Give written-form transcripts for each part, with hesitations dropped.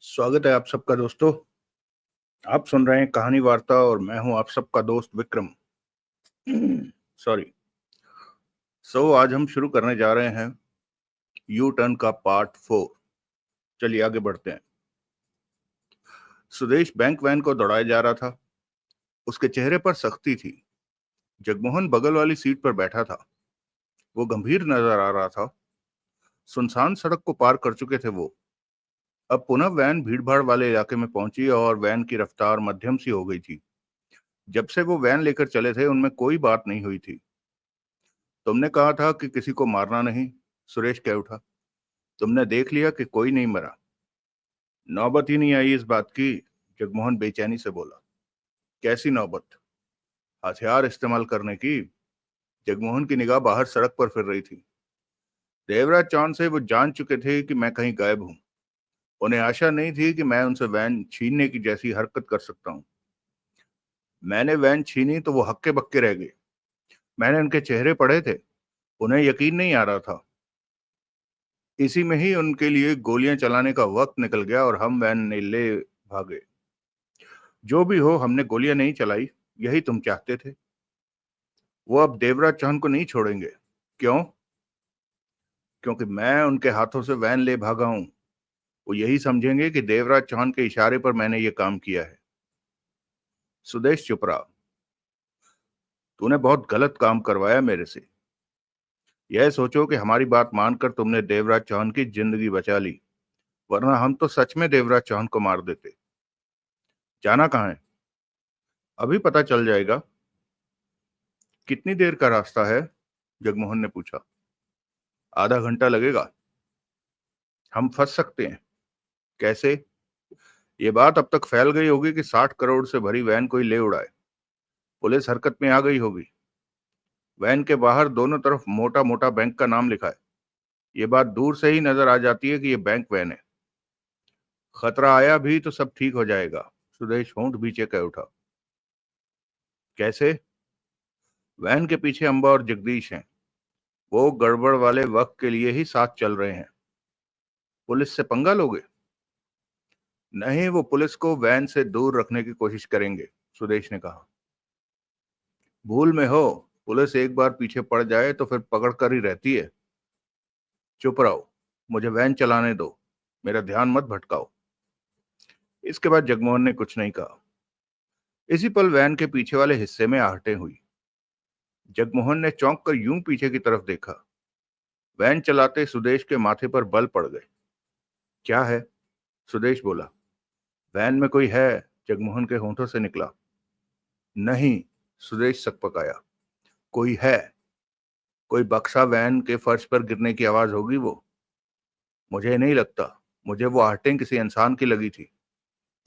स्वागत है आप सबका दोस्तों। आप सुन रहे हैं कहानी वार्ता और मैं हूं आप सबका दोस्त विक्रम। सॉरी। आज हम शुरू करने जा रहे हैं यू टर्न का पार्ट 4। चलिए आगे बढ़ते हैं। सुदेश बैंक वैन को दौड़ाया जा रहा था। उसके चेहरे पर सख्ती थी। जगमोहन बगल वाली सीट पर बैठा था। वो गंभीर नजर आ रहा था। सुनसान सड़क को पार कर चुके थे वो। अब पुनः वैन भीड़भाड़ वाले इलाके में पहुंची और वैन की रफ्तार मध्यम सी हो गई थी। जब से वो वैन लेकर चले थे उनमें कोई बात नहीं हुई थी। तुमने कहा था कि किसी को मारना नहीं, सुरेश कह उठा। तुमने देख लिया कि कोई नहीं मरा। नौबत ही नहीं आई इस बात की, जगमोहन बेचैनी से बोला। कैसी नौबत? हथियार इस्तेमाल करने की? जगमोहन की निगाह बाहर सड़क पर फिर रही थी। देवराज चौन से वो जान चुके थे कि मैं कहीं गायब हूं। उन्हें आशा नहीं थी कि मैं उनसे वैन छीनने की जैसी हरकत कर सकता हूं। मैंने वैन छीनी तो वो हक्के बक्के रह गए। मैंने उनके चेहरे पढ़े थे। उन्हें यकीन नहीं आ रहा था। इसी में ही उनके लिए गोलियां चलाने का वक्त निकल गया और हम वैन ने ले भागे। जो भी हो, हमने गोलियां नहीं चलाई। यही तुम चाहते थे। वो अब देवराज चौहान को नहीं छोड़ेंगे। क्यों? क्योंकि मैं उनके हाथों से वैन ले भागा हूं। वो यही समझेंगे कि देवराज चौहान के इशारे पर मैंने ये काम किया है। सुदेश चुप रहा। तूने बहुत गलत काम करवाया मेरे से। यह सोचो कि हमारी बात मानकर तुमने देवराज चौहान की जिंदगी बचा ली, वरना हम तो सच में देवराज चौहान को मार देते। जाना कहाँ है? अभी पता चल जाएगा। कितनी देर का रास्ता है? जगमोहन ने पूछा। आधा घंटा लगेगा। हम फंस सकते हैं। कैसे? ये बात अब तक फैल गई होगी कि 60 करोड़ से भरी वैन कोई ले उड़ाए। पुलिस हरकत में आ गई होगी। वैन के बाहर दोनों तरफ मोटा मोटा बैंक का नाम लिखा है। ये बात दूर से ही नजर आ जाती है कि ये बैंक वैन है। खतरा आया भी तो सब ठीक हो जाएगा। सुदेश होंठ बीचे कह उठा। कैसे? वैन के पीछे अंबा और जगदीश हैं। वो गड़बड़ वाले वक्त के लिए ही साथ चल रहे हैं। पुलिस से पंगा लोगे? नहीं, वो पुलिस को वैन से दूर रखने की कोशिश करेंगे, सुदेश ने कहा। भूल में हो। पुलिस एक बार पीछे पड़ जाए तो फिर पकड़ कर ही रहती है। चुप रहो। मुझे वैन चलाने दो। मेरा ध्यान मत भटकाओ। इसके बाद जगमोहन ने कुछ नहीं कहा। इसी पल वैन के पीछे वाले हिस्से में आहटें हुई। जगमोहन ने चौंक कर यूं पीछे की तरफ देखा। वैन चलाते सुदेश के माथे पर बल पड़ गए। क्या है? सुदेश बोला। वैन में कोई है? जगमोहन के होंठों से निकला। नहीं, सुदेश सकपकाया। कोई है। कोई बक्सा वैन के फर्श पर गिरने की आवाज होगी वो। मुझे नहीं लगता। मुझे वो आहटें किसी इंसान की लगी थी।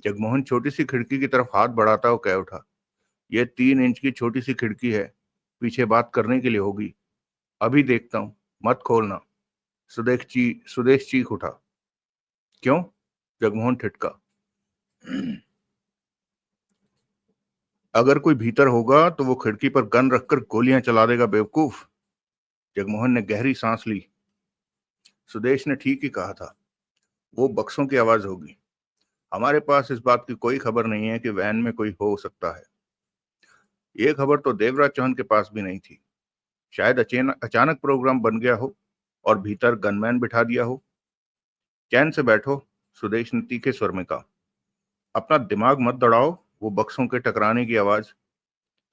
जगमोहन छोटी सी खिड़की की तरफ हाथ बढ़ाता हुआ कह उठा। ये 3 इंच की छोटी सी खिड़की है। पीछे बात करने के लिए होगी। अभी देखता हूं। मत खोलना। सुदेश चीख उठा। क्यों? जगमोहन ठिठका। अगर कोई भीतर होगा तो वो खिड़की पर गन रखकर गोलियां चला देगा, बेवकूफ। जगमोहन ने गहरी सांस ली। सुदेश ने ठीक ही कहा था। वो बक्सों की आवाज होगी। हमारे पास इस बात की कोई खबर नहीं है कि वैन में कोई हो सकता है। ये खबर तो देवराज चौहान के पास भी नहीं थी। शायद अचानक प्रोग्राम बन गया हो और भीतर गनमैन बिठा दिया हो। चैन से बैठो, सुदेश ने तीखे स्वर में कहा। अपना दिमाग मत दौड़ाओ। वो बक्सों के टकराने की आवाज।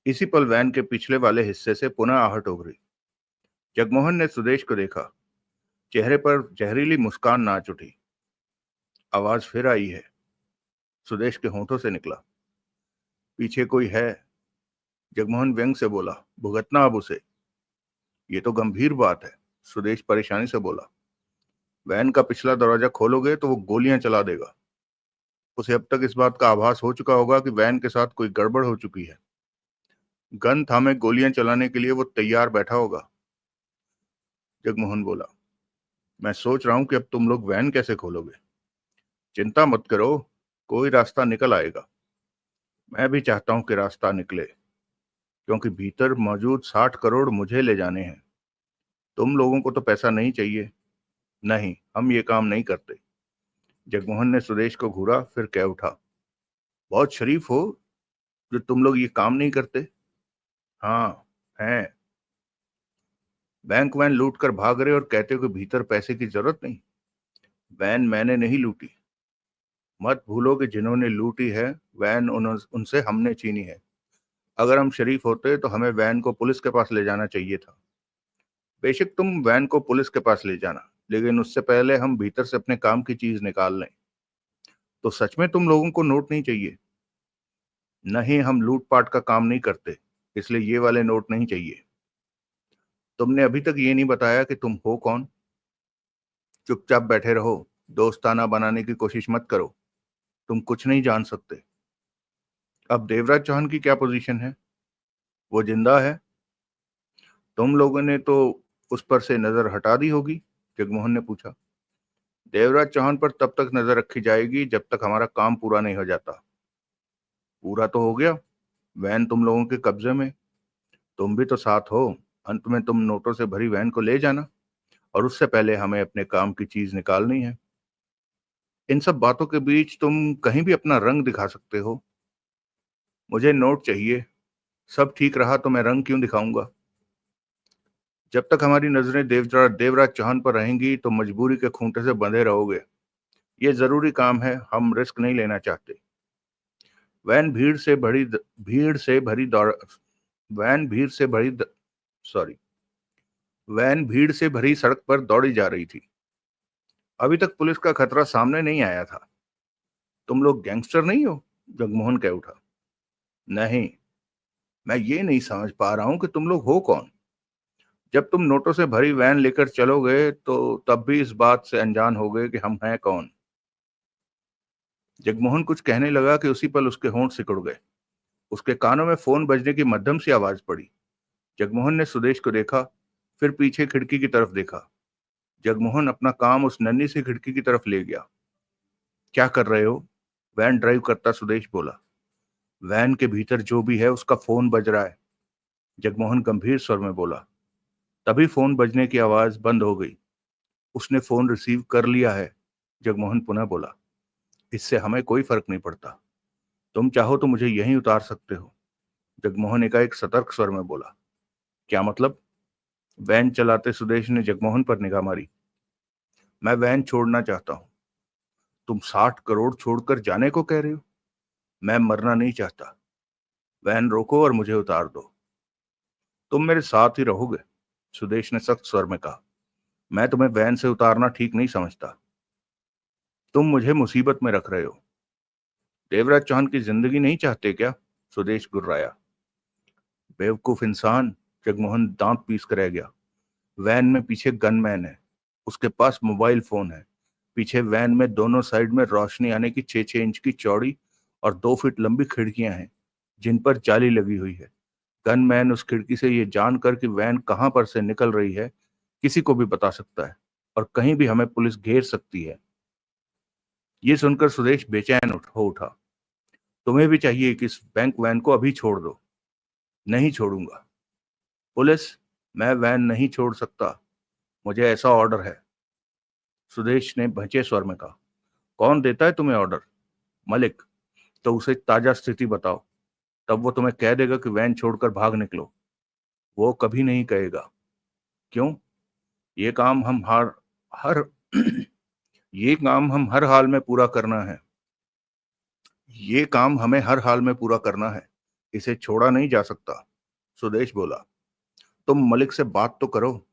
इसी पल वैन के पिछले वाले हिस्से से पुनः आहट उभरी। जगमोहन ने सुदेश को देखा। चेहरे पर जहरीली मुस्कान नाच उठी। आवाज फिर आई है। सुदेश के होंठों से निकला। पीछे कोई है। जगमोहन व्यंग से बोला। भुगतना अब उसे। ये तो गंभीर बात है, सुदेश परेशानी से बोला। वैन का पिछला दरवाजा खोलोगे तो वो गोलियां चला देगा। उसे अब तक इस बात का आभास हो चुका होगा कि वैन के साथ कोई गड़बड़ हो चुकी है। गन थामे गोलियां चलाने के लिए वो तैयार बैठा होगा। जगमोहन बोला। मैं सोच रहा हूं कि अब तुम लोग वैन कैसे खोलोगे। चिंता मत करो, कोई रास्ता निकल आएगा। मैं भी चाहता हूं कि रास्ता निकले, क्योंकि भीतर मौजूद 60 करोड़ मुझे ले जाने हैं। तुम लोगों को तो पैसा नहीं चाहिए। नहीं, हम ये काम नहीं करते। जगमोहन ने सुदेश को घूरा, फिर कह उठा, बहुत शरीफ हो जो तुम लोग ये काम नहीं करते। हाँ, हैं। बैंक वैन लूट कर भाग रहे और कहते हो कि भीतर पैसे की जरूरत नहीं। वैन मैंने नहीं लूटी। मत भूलो कि जिन्होंने लूटी है वैन उनसे हमने छीनी है। अगर हम शरीफ होते तो हमें वैन को पुलिस के पास ले जाना चाहिए था। बेशक तुम वैन को पुलिस के पास ले जाना, लेकिन उससे पहले हम भीतर से अपने काम की चीज निकाल लें। तो सच में तुम लोगों को नोट नहीं चाहिए? नहीं, हम लूटपाट का काम नहीं करते, इसलिए ये वाले नोट नहीं चाहिए। तुमने अभी तक ये नहीं बताया कि तुम हो कौन। चुपचाप बैठे रहो, दोस्ताना बनाने की कोशिश मत करो। तुम कुछ नहीं जान सकते। अब देवराज चौहान की क्या पोजीशन है? वो जिंदा है? तुम लोगों ने तो उस पर से नजर हटा दी होगी, जगमोहन ने पूछा। देवराज चौहान पर तब तक नजर रखी जाएगी जब तक हमारा काम पूरा नहीं हो जाता। पूरा तो हो गया, वैन तुम लोगों के कब्जे में। तुम भी तो साथ हो। अंत में तुम नोटों से भरी वैन को ले जाना, और उससे पहले हमें अपने काम की चीज निकालनी है। इन सब बातों के बीच तुम कहीं भी अपना रंग दिखा सकते हो। मुझे नोट चाहिए। सब ठीक रहा तो मैं रंग क्यों दिखाऊंगा? जब तक हमारी नजरें देवराज चौहान पर रहेंगी तो मजबूरी के खूंटे से बंधे रहोगे। ये जरूरी काम है, हम रिस्क नहीं लेना चाहते। वैन भीड़ से भरी भीड़ से भरी दौड़ वैन भीड़ से भरी सॉरी वैन भीड़ से भरी सड़क पर दौड़ी जा रही थी। अभी तक पुलिस का खतरा सामने नहीं आया था। तुम लोग गैंगस्टर नहीं हो? जगमोहन कह उठा। नहीं, मैं ये नहीं समझ पा रहा हूं कि तुम लोग हो कौन। जब तुम नोटों से भरी वैन लेकर चलोगे तो तब भी इस बात से अनजान होगे कि हम हैं कौन। जगमोहन कुछ कहने लगा कि उसी पल उसके होंठ सिकुड़ गए। उसके कानों में फोन बजने की मध्यम सी आवाज पड़ी। जगमोहन ने सुदेश को देखा, फिर पीछे खिड़की की तरफ देखा। जगमोहन अपना काम उस नन्ही सी खिड़की की तरफ ले गया। क्या कर रहे हो? वैन ड्राइव करता सुदेश बोला। वैन के भीतर जो भी है उसका फोन बज रहा है, जगमोहन गंभीर स्वर में बोला। तभी फोन बजने की आवाज बंद हो गई। उसने फोन रिसीव कर लिया है, जगमोहन पुनः बोला। इससे हमें कोई फर्क नहीं पड़ता। तुम चाहो तो मुझे यहीं उतार सकते हो, जगमोहन एकाएक सतर्क स्वर में बोला। क्या मतलब? वैन चलाते सुदेश ने जगमोहन पर निगाह मारी। मैं वैन छोड़ना चाहता हूं। तुम 60 करोड़ छोड़कर जाने को कह रहे हो? मैं मरना नहीं चाहता। वैन रोको और मुझे उतार दो। तुम मेरे साथ ही रहोगे, सुदेश ने सख्त स्वर में कहा। मैं तुम्हें वैन से उतारना ठीक नहीं समझता। तुम मुझे मुसीबत में रख रहे हो। देवराज चौहान की जिंदगी नहीं चाहते क्या? सुदेश गुर्राया। बेवकूफ इंसान, जगमोहन दांत पीस कर रह गया। वैन में पीछे गनमैन है, उसके पास मोबाइल फोन है। पीछे वैन में दोनों साइड में रोशनी आने की 6-6 इंच की चौड़ी और 2 फीट लंबी खिड़कियां हैं जिन पर जाली लगी हुई है। गनमैन उस खिड़की से ये जानकर कि वैन कहां पर से निकल रही है किसी को भी बता सकता है, और कहीं भी हमें पुलिस घेर सकती है। ये सुनकर सुदेश बेचैन हो उठा। तुम्हें भी चाहिए कि इस बैंक वैन को अभी छोड़ दो। नहीं छोड़ूंगा। पुलिस, मैं वैन नहीं छोड़ सकता। मुझे ऐसा ऑर्डर है, सुदेश ने भंचे स्वर में कहा। कौन देता है तुम्हें ऑर्डर? मलिक। तो उसे ताजा स्थिति बताओ, तब वो तुम्हें कह देगा कि वैन छोड़कर भाग निकलो। वो कभी नहीं कहेगा। क्यों? ये काम हम हर हर ये काम हम हर हाल में पूरा करना है। ये काम हमें हर हाल में पूरा करना है। इसे छोड़ा नहीं जा सकता, सुदेश बोला। तुम मलिक से बात तो करो।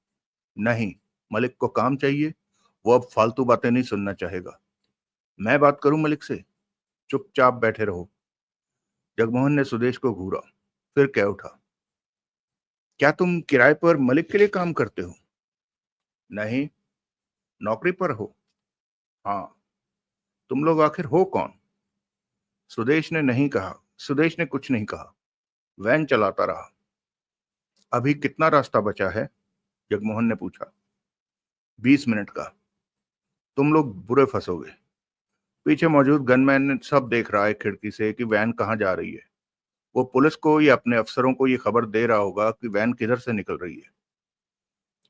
नहीं, मलिक को काम चाहिए। वो अब फालतू बातें नहीं सुनना चाहेगा। मैं बात करूं मलिक से? चुपचाप बैठे रहो। जगमोहन ने सुदेश को घूरा, फिर कह उठा। क्या तुम किराए पर मलिक के लिए काम करते हो? नहीं। नौकरी पर हो? हाँ। तुम लोग आखिर हो कौन? सुदेश ने कुछ नहीं कहा। वैन चलाता रहा। अभी कितना रास्ता बचा है? जगमोहन ने पूछा। 20 मिनट का। तुम लोग बुरे फंसोगे। पीछे मौजूद गनमैन ने सब देख रहा है खिड़की से कि वैन कहाँ जा रही है। वो पुलिस को या अपने अफसरों को ये खबर दे रहा होगा कि वैन किधर से निकल रही है।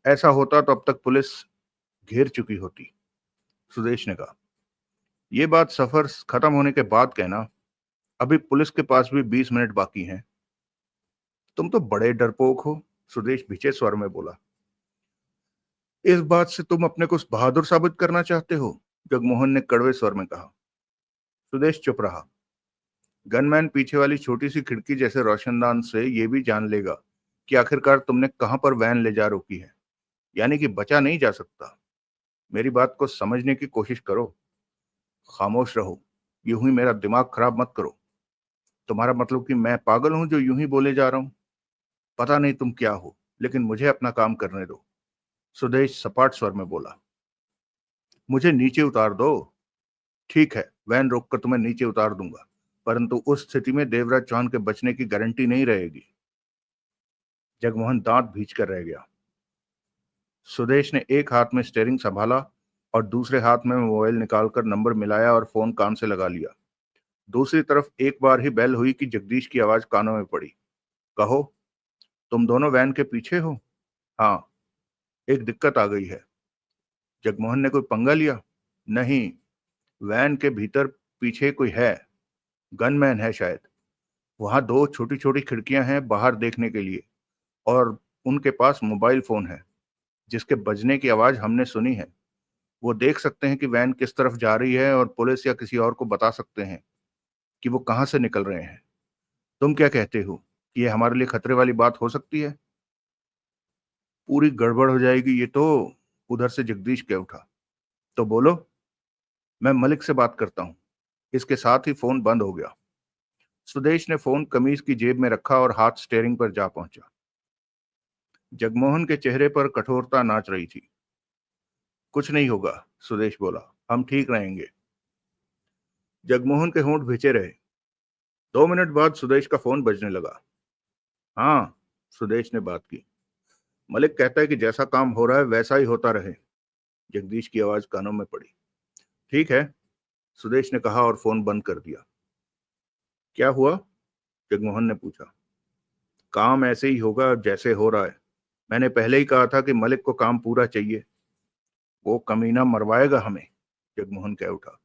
ऐसा होता तो अब तक पुलिस घेर चुकी होती, सुदेश ने कहा। ये बात सफर खत्म होने के बाद कहना। अभी पुलिस के पास भी 20 मिनट बाकी हैं। तुम तो बड़े डरपोक हो, सुदेश भीचे स्वर में बोला। इस बात से तुम अपने को बहादुर साबित करना चाहते हो? जगमोहन ने कड़वे स्वर में कहा। सुदेश चुप रहा। गनमैन पीछे वाली छोटी सी खिड़की जैसे रोशनदान से ये भी जान लेगा कि आखिरकार तुमने कहां पर वैन ले जा रोकी है, यानी कि बचा नहीं जा सकता। मेरी बात को समझने की कोशिश करो। खामोश रहो। यूं ही मेरा दिमाग खराब मत करो। तुम्हारा मतलब कि मैं पागल हूं जो यूं ही बोले जा रहा हूं? पता नहीं तुम क्या हो, लेकिन मुझे अपना काम करने दो। सुदेश सपाट स्वर में बोला। मुझे नीचे उतार दो। ठीक है, वैन रोककर तुम्हें नीचे उतार दूंगा, परंतु उस स्थिति में देवराज चौहान के बचने की गारंटी नहीं रहेगी। जगमोहन दांत भींच कर रह गया। सुदेश ने एक हाथ में स्टेयरिंग संभाला और दूसरे हाथ में मोबाइल निकालकर नंबर मिलाया और फोन कान से लगा लिया। दूसरी तरफ एक बार ही बेल हुई कि जगदीश की आवाज कानों में पड़ी। कहो, तुम दोनों वैन के पीछे हो? हाँ। एक दिक्कत आ गई है। जगमोहन ने कोई पंगा लिया? नहीं। वैन के भीतर पीछे कोई है। गनमैन है शायद। वहां दो छोटी छोटी खिड़कियां हैं बाहर देखने के लिए, और उनके पास मोबाइल फोन है जिसके बजने की आवाज हमने सुनी है। वो देख सकते हैं कि वैन किस तरफ जा रही है और पुलिस या किसी और को बता सकते हैं कि वो कहां से निकल रहे हैं। तुम क्या कहते हो कि ये हमारे लिए खतरे वाली बात हो सकती है? पूरी गड़बड़ हो जाएगी ये तो। उधर से जगदीश कह उठा। तो बोलो। मैं मलिक से बात करता हूँ। इसके साथ ही फोन बंद हो गया। सुदेश ने फोन कमीज की जेब में रखा और हाथ स्टेयरिंग पर जा पहुंचा। जगमोहन के चेहरे पर कठोरता नाच रही थी। कुछ नहीं होगा, सुदेश बोला। हम ठीक रहेंगे। जगमोहन के होंठ भिंचे रहे। 2 मिनट बाद सुदेश का फोन बजने लगा। हाँ, सुदेश ने बात की। मलिक कहता है कि जैसा काम हो रहा है वैसा ही होता रहे। जगदीश की आवाज कानों में पड़ी। ठीक है, सुदेश ने कहा और फोन बंद कर दिया। क्या हुआ? जगमोहन ने पूछा। काम ऐसे ही होगा जैसे हो रहा है। मैंने पहले ही कहा था कि मलिक को काम पूरा चाहिए। वो कमीना मरवाएगा हमें। जगमोहन कह उठा।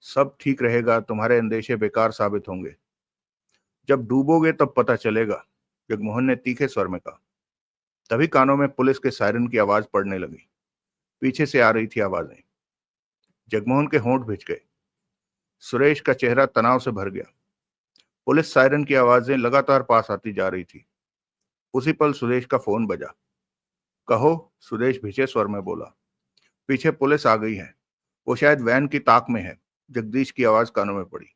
सब ठीक रहेगा, तुम्हारे अंदेशे बेकार साबित होंगे। जब डूबोगे तब पता चलेगा, जगमोहन ने तीखे स्वर में कहा। तभी कानों में पुलिस के सायरन की आवाज पड़ने लगी। पीछे से आ रही थी आवाजें। जगमोहन के होंठ भिज गए। सुरेश का चेहरा तनाव से भर गया। पुलिस सायरन की आवाजें लगातार पास आती जा रही थी। उसी पल सुदेश का फोन बजा। कहो, सुदेश भिजे स्वर में बोला। पीछे पुलिस आ गई है। वो शायद वैन की ताक में है। जगदीश की आवाज कानों में पड़ी।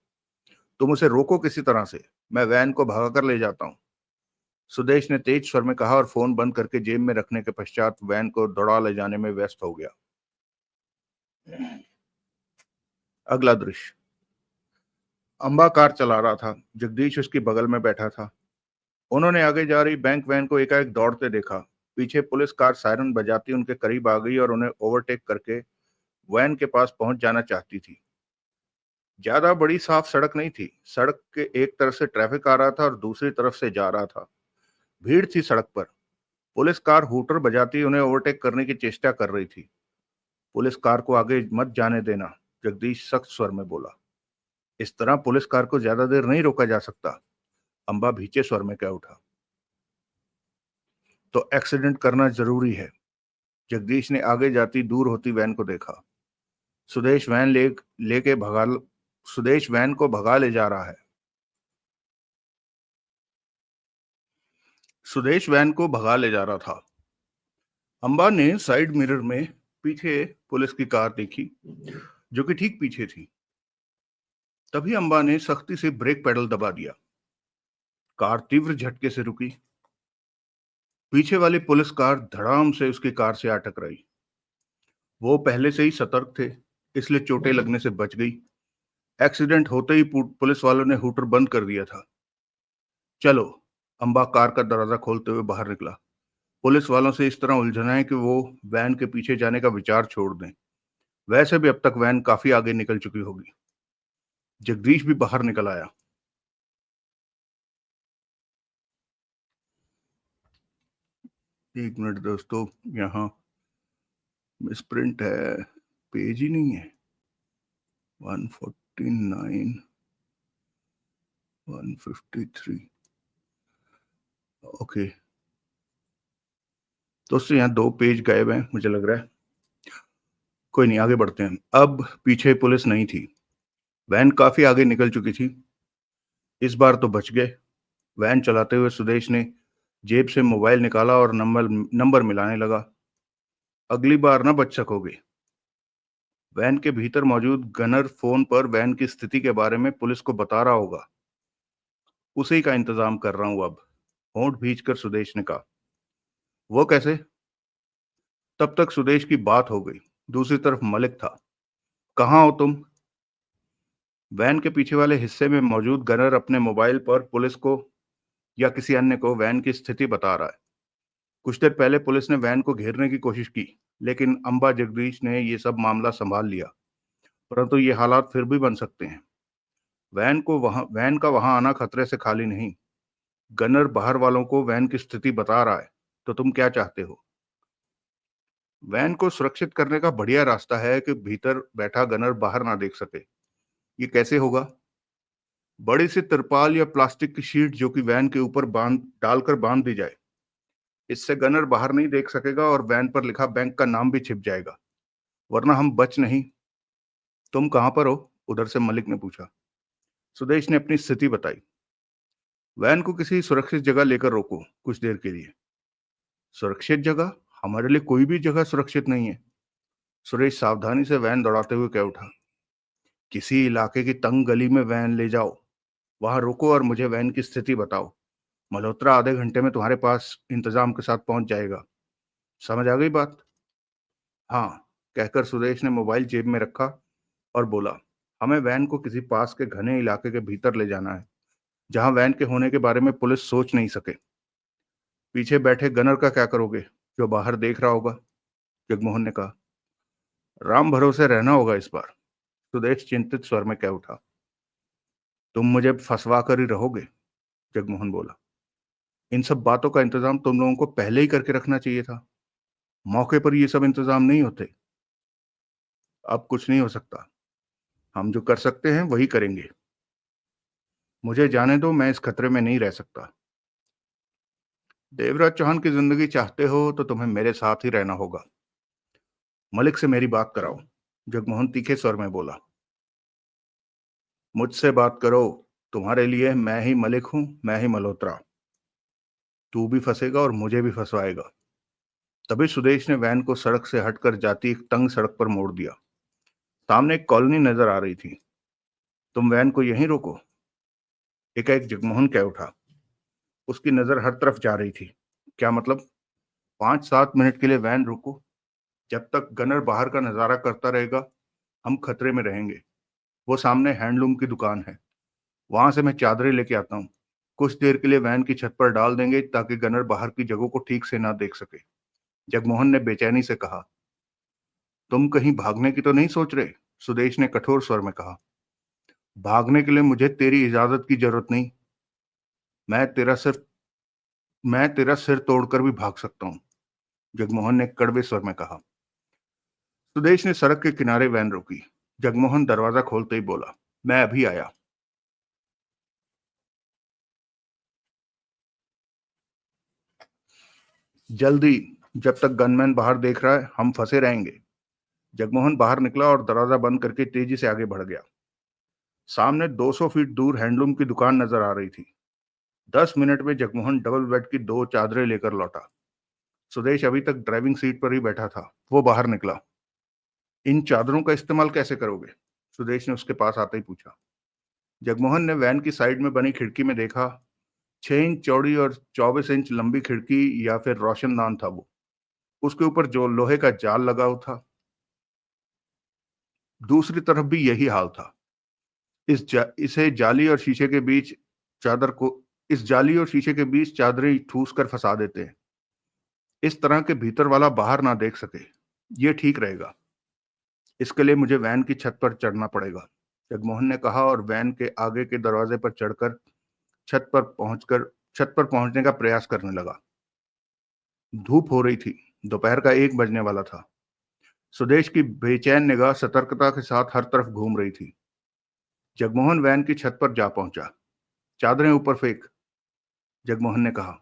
तुम उसे रोको किसी तरह से। मैं वैन को भगा कर ले जाता हूँ। सुदेश ने तेज स्वर में कहा और फोन बंद करके जेब में रखने के पश्चात वैन को दौड़ा ले जाने में व्यस्त हो गया। अगला दृश्य। अंबा कार चला रहा था। जगदीश उसकी बगल में बैठा था। उन्होंने आगे जा रही बैंक वैन को एकाएक दौड़ते देखा। पीछे पुलिस कार सायरन बजाती उनके करीब आ गई और उन्हें ओवरटेक करके वैन के पास पहुंच जाना चाहती थी। ज्यादा बड़ी साफ सड़क नहीं थी। सड़क के एक तरफ से ट्रैफिक आ रहा था और दूसरी तरफ से जा रहा था। भीड़ थी सड़क पर। पुलिस कार हूटर बजाती उन्हें ओवरटेक करने की चेष्टा कर रही थी। पुलिस कार को आगे मत जाने देना, जगदीश सख्त स्वर में बोला। इस तरह पुलिस कार को ज्यादा देर नहीं रोका जा सकता, अंबा भीचे स्वर में कह उठा। तो एक्सीडेंट करना जरूरी है। जगदीश ने आगे जाती दूर होती वैन को देखा। सुदेश वैन ले लेके भगा सुदेश वैन को भगा ले जा रहा है। सुदेश वैन को भगा ले जा रहा था। अंबा ने साइड मिरर में पीछे पुलिस की कार देखी, जो कि ठीक पीछे थी। तभी अंबा ने सख्ती से ब्रेक पेडल दबा दिया। कार तीव्र झटके से रुकी। पीछे वाली पुलिस कार धड़ाम से उसकी कार से आ टकराई। वो पहले से ही सतर्क थे, इसलिए चोटें लगने से बच गई। एक्सीडेंट होते ही पुलिस वालों ने हूटर बंद कर दिया था। चलो। अंबा कार का दरवाजा खोलते हुए बाहर निकला। पुलिस वालों से इस तरह उलझना है कि वो वैन के पीछे जाने का विचार छोड़ दें। वैसे भी अब तक वैन काफी आगे निकल चुकी होगी। जगदीश भी बाहर निकल आया। एक मिनट दोस्तों, यहाँ मिसप्रिंट है, पेज ही नहीं है। 149, 153। ओके, दोस्तों यहाँ 2 पेज गायब हैं मुझे लग रहा है। कोई नहीं, आगे बढ़ते हैं। अब पीछे पुलिस नहीं थी। वैन काफ़ी आगे निकल चुकी थी। इस बार तो बच गए। वैन चलाते हुए सुदेश ने जेब से मोबाइल निकाला और नंबर मिलाने लगा। अगली बार ना बच सकोगे। वैन के भीतर मौजूद गनर फोन पर वैन की स्थिति के बारे में पुलिस को बता रहा होगा। उसी का इंतजाम कर रहा हूं अब, होंठ भींचकर सुदेश ने कहा। वो कैसे? तब तक सुदेश की बात हो गई। दूसरी तरफ मलिक था। कहाँ हो तुम? वैन के पीछे वाले हिस्से में मौजूद गनर अपने मोबाइल पर पुलिस को या किसी अन्य को वैन की स्थिति बता रहा है। कुछ देर पहले पुलिस ने वैन को घेरने की कोशिश की, लेकिन अंबा जगदीश ने ये सब मामला संभाल लिया। परंतु ये हालात फिर भी बन सकते हैं। वैन का वहां आना खतरे से खाली नहीं। गनर बाहर वालों को वैन की स्थिति बता रहा है। तो तुम क्या चाहते हो? वैन को सुरक्षित करने का बढ़िया रास्ता है कि भीतर बैठा गनर बाहर ना देख सके। ये कैसे होगा? बड़ी सी तिरपाल या प्लास्टिक की शीट जो कि वैन के ऊपर बांध दी जाए। इससे गनर बाहर नहीं देख सकेगा और वैन पर लिखा बैंक का नाम भी छिप जाएगा। वरना हम बच नहीं। तुम कहां पर हो? उधर से मलिक ने पूछा। सुदेश ने अपनी स्थिति बताई। वैन को किसी सुरक्षित जगह लेकर रोको कुछ देर के लिए। सुरक्षित जगह? हमारे लिए कोई भी जगह सुरक्षित नहीं है। सुरेश सावधानी से वैन दौड़ाते हुए कह उठा। किसी इलाके की तंग गली में वैन ले जाओ, वहां रोको और मुझे वैन की स्थिति बताओ। मल्होत्रा आधे घंटे में तुम्हारे पास इंतजाम के साथ पहुंच जाएगा। समझ आ गई बात? हाँ, कहकर सुरेश ने मोबाइल जेब में रखा और बोला। हमें वैन को किसी पास के घने इलाके के भीतर ले जाना है, जहां वैन के होने के बारे में पुलिस सोच नहीं सके। पीछे बैठे गनर का क्या करोगे, जो बाहर देख रहा होगा? जगमोहन ने कहा। राम भरोसे रहना होगा इस बार, सुदेश चिंतित स्वर में कह उठा। तुम मुझे फंसवा कर ही रहोगे? जगमोहन बोला। इन सब बातों का इंतजाम तुम लोगों को पहले ही करके रखना चाहिए था। मौके पर ये सब इंतजाम नहीं होते। अब कुछ नहीं हो सकता। हम जो कर सकते हैं वही करेंगे। मुझे जाने दो, मैं इस खतरे में नहीं रह सकता। देवराज चौहान की जिंदगी चाहते हो तो तुम्हें मेरे साथ ही रहना होगा। मलिक से मेरी बात कराओ, जगमोहन तीखे स्वर में बोला। मुझसे बात करो। तुम्हारे लिए मैं ही मलिक हूं, मैं ही मल्होत्रा। तू भी फंसेगा और मुझे भी फंसवाएगा। तभी सुदेश ने वैन को सड़क से हटकर जाती एक तंग सड़क पर मोड़ दिया। सामने एक कॉलोनी नजर आ रही थी। तुम वैन को यहीं रोको, एकाएक जगमोहन कह उठा। उसकी नजर हर तरफ जा रही थी। क्या मतलब? 5-7 मिनट के लिए वैन रोको। जब तक गनर बाहर का नजारा करता रहेगा, हम खतरे में रहेंगे। वो सामने हैंडलूम की दुकान है, वहां से मैं चादरें लेके आता हूँ। कुछ देर के लिए वैन की छत पर डाल देंगे ताकि गनर बाहर की जगह को ठीक से ना देख सके। जगमोहन ने बेचैनी से कहा। तुम कहीं भागने की तो नहीं सोच रहे? सुदेश ने कठोर स्वर में कहा। भागने के लिए मुझे तेरी इजाजत की जरूरत नहीं। मैं तेरा सिर मैं तेरा सिर तोड़कर भी भाग सकता हूँ, जगमोहन ने कड़वे स्वर में कहा। सुदेश ने सड़क के किनारे वैन रोकी। जगमोहन दरवाजा खोलते ही बोला। मैं अभी आया। जल्दी, जब तक गनमैन बाहर देख रहा है हम फंसे रहेंगे। जगमोहन बाहर निकला और दरवाजा बंद करके तेजी से आगे बढ़ गया। सामने 200 फीट दूर हैंडलूम की दुकान नजर आ रही थी। 10 मिनट में जगमोहन डबल बेड की 2 चादरें लेकर लौटा। सुदेश अभी तक ड्राइविंग सीट पर ही बैठा था। वो बाहर निकला। इन चादरों का इस्तेमाल कैसे करोगे? सुदेश ने उसके पास आते ही पूछा। जगमोहन ने वैन की साइड में बनी खिड़की में देखा। 6 इंच चौड़ी और 24 इंच लंबी खिड़की या फिर रोशनदान था वो। उसके ऊपर जो लोहे का जाल लगा हुआ था। दूसरी तरफ भी यही हाल था। इसे जाली और शीशे के बीच चादर को इस जाली और शीशे के बीच चादरें ठूस कर फंसा देते हैं। इस तरह के भीतर वाला बाहर ना देख सके। ये ठीक रहेगा। इसके लिए मुझे वैन की छत पर चढ़ना पड़ेगा, जगमोहन ने कहा और वैन के आगे के दरवाजे पर चढ़कर छत पर पहुंचकर छत पर पहुंचने का प्रयास करने लगा। धूप हो रही थी। दोपहर का 1 बजने वाला था। सुदेश की बेचैन निगाह सतर्कता के साथ हर तरफ घूम रही थी। जगमोहन वैन की छत पर जा पहुंचा। चादरें ऊपर फेंक, जगमोहन ने कहा।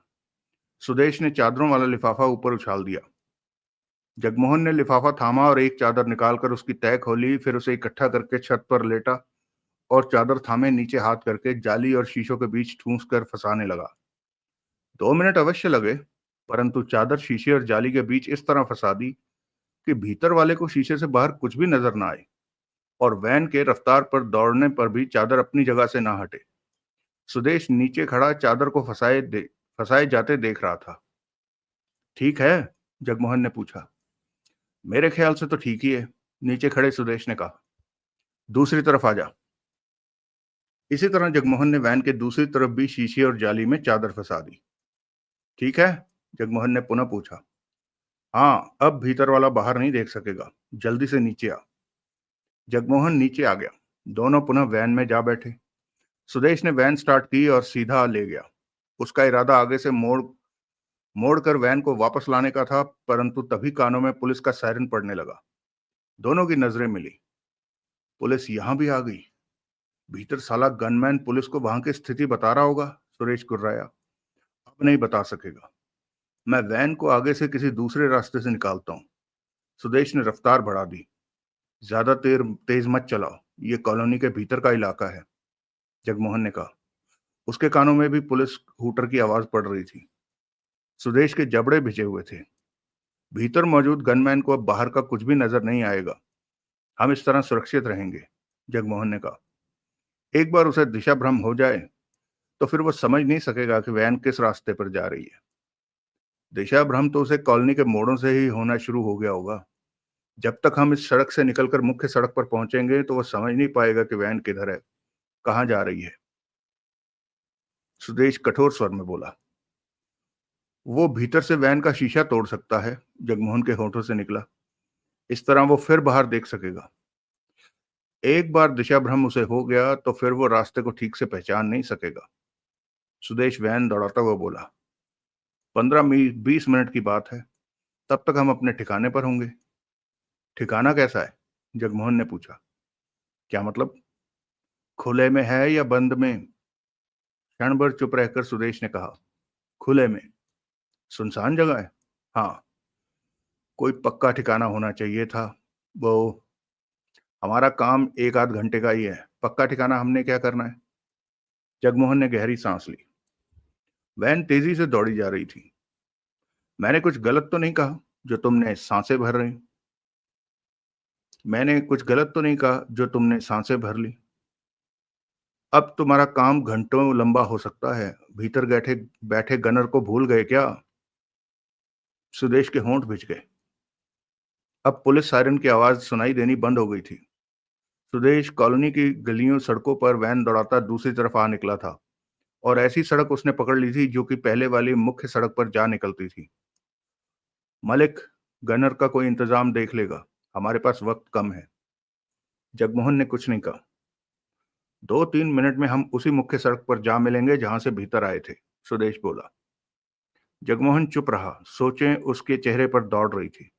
सुदेश ने चादरों वाला लिफाफा ऊपर उछाल दिया। जगमोहन ने लिफाफा थामा और एक चादर निकालकर उसकी तह खोली, फिर उसे इकट्ठा करके छत पर लेटा और चादर थामे नीचे हाथ करके जाली और शीशों के बीच ठूंस कर फंसाने लगा। 2 मिनट अवश्य लगे, परंतु चादर शीशे और जाली के बीच इस तरह फंसा दी कि भीतर वाले को शीशे से बाहर कुछ भी नजर ना आए और वैन के रफ्तार पर दौड़ने पर भी चादर अपनी जगह से ना हटे। सुदेश नीचे खड़ा चादर को फंसाए जाते देख रहा था। ठीक है? जगमोहन ने पूछा। मेरे ख्याल से तो ठीक ही है, नीचे खड़े सुदेश ने कहा। दूसरी तरफ आ जा। इसी तरह जगमोहन ने वैन के दूसरी तरफ भी शीशे और जाली में चादर फंसा दी। ठीक है? जगमोहन ने पुनः पूछा। हाँ, अब भीतर वाला बाहर नहीं देख सकेगा। जल्दी से नीचे आ। जगमोहन नीचे आ गया। दोनों पुनः वैन में जा बैठे। सुदेश ने वैन स्टार्ट की और सीधा ले गया। उसका इरादा आगे से मोड़ कर वैन को वापस लाने का था, परंतु तभी कानों में पुलिस का सायरन पड़ने लगा। दोनों की नजरें मिली। पुलिस यहां भी आ गई। भीतर साला गनमैन पुलिस को वहां की स्थिति बता रहा होगा। सुरेश गुर्राया। अब नहीं बता सकेगा। मैं वैन को आगे से किसी दूसरे रास्ते से निकालता हूं। सुदेश ने रफ्तार बढ़ा दी। ज्यादा तेज मत चलाओ, ये कॉलोनी के भीतर का इलाका है, जगमोहन ने कहा। उसके कानों में भी पुलिस हूटर की आवाज पड़ रही थी। सुदेश के जबड़े भिजे हुए थे। भीतर मौजूद गनमैन को अब बाहर का कुछ भी नजर नहीं आएगा। हम इस तरह सुरक्षित रहेंगे, जगमोहन ने कहा। एक बार उसे दिशा भ्रम हो जाए तो फिर वो समझ नहीं सकेगा कि वैन किस रास्ते पर जा रही है। दिशा भ्रम तो उसे कॉलोनी के मोड़ों से ही होना शुरू हो गया होगा। जब तक हम इस सड़क से निकलकर मुख्य सड़क पर पहुंचेंगे तो वो समझ नहीं पाएगा कि वैन किधर है, कहाँ जा रही है। सुदेश कठोर स्वर में बोला। वो भीतर से वैन का शीशा तोड़ सकता है, जगमोहन के होठों से निकला। इस तरह वो फिर बाहर देख सकेगा। एक बार दिशा भ्रम उसे हो गया तो फिर वो रास्ते को ठीक से पहचान नहीं सकेगा। सुदेश वैन दौड़ाता हुआ बोला। 15-20 मिनट की बात है, तब तक हम अपने ठिकाने पर होंगे। ठिकाना कैसा है? जगमोहन ने पूछा। क्या मतलब? खुले में है या बंद में? क्षण भर चुप रहकर सुदेश ने कहा। खुले में। सुनसान जगह है? हाँ। कोई पक्का ठिकाना होना चाहिए था। वो हमारा काम 1-8 घंटे का ही है, पक्का ठिकाना हमने क्या करना है? जगमोहन ने गहरी सांस ली। वैन तेजी से दौड़ी जा रही थी। मैंने कुछ गलत तो नहीं कहा जो तुमने सांसें भर रही? मैंने कुछ गलत तो नहीं कहा जो तुमने सांसें भर ली? अब तुम्हारा काम घंटों लंबा हो सकता है। भीतर बैठे बैठे गनर को भूल गए क्या? सुदेश के होंठ भिज गए। अब पुलिस सायरन की आवाज सुनाई देनी बंद हो गई थी। सुदेश कॉलोनी की गलियों सड़कों पर वैन दौड़ाता दूसरी तरफ आ निकला था और ऐसी सड़क उसने पकड़ ली थी जो कि पहले वाली मुख्य सड़क पर जा निकलती थी। मलिक, गनर का कोई इंतजाम देख लेगा, हमारे पास वक्त कम है। जगमोहन ने कुछ नहीं कहा। 2-3 मिनट में हम उसी मुख्य सड़क पर जा मिलेंगे जहां से भीतर आए थे, सुदेश बोला। जगमोहन चुप रहा। सोचें उसके चेहरे पर दौड़ रही थी।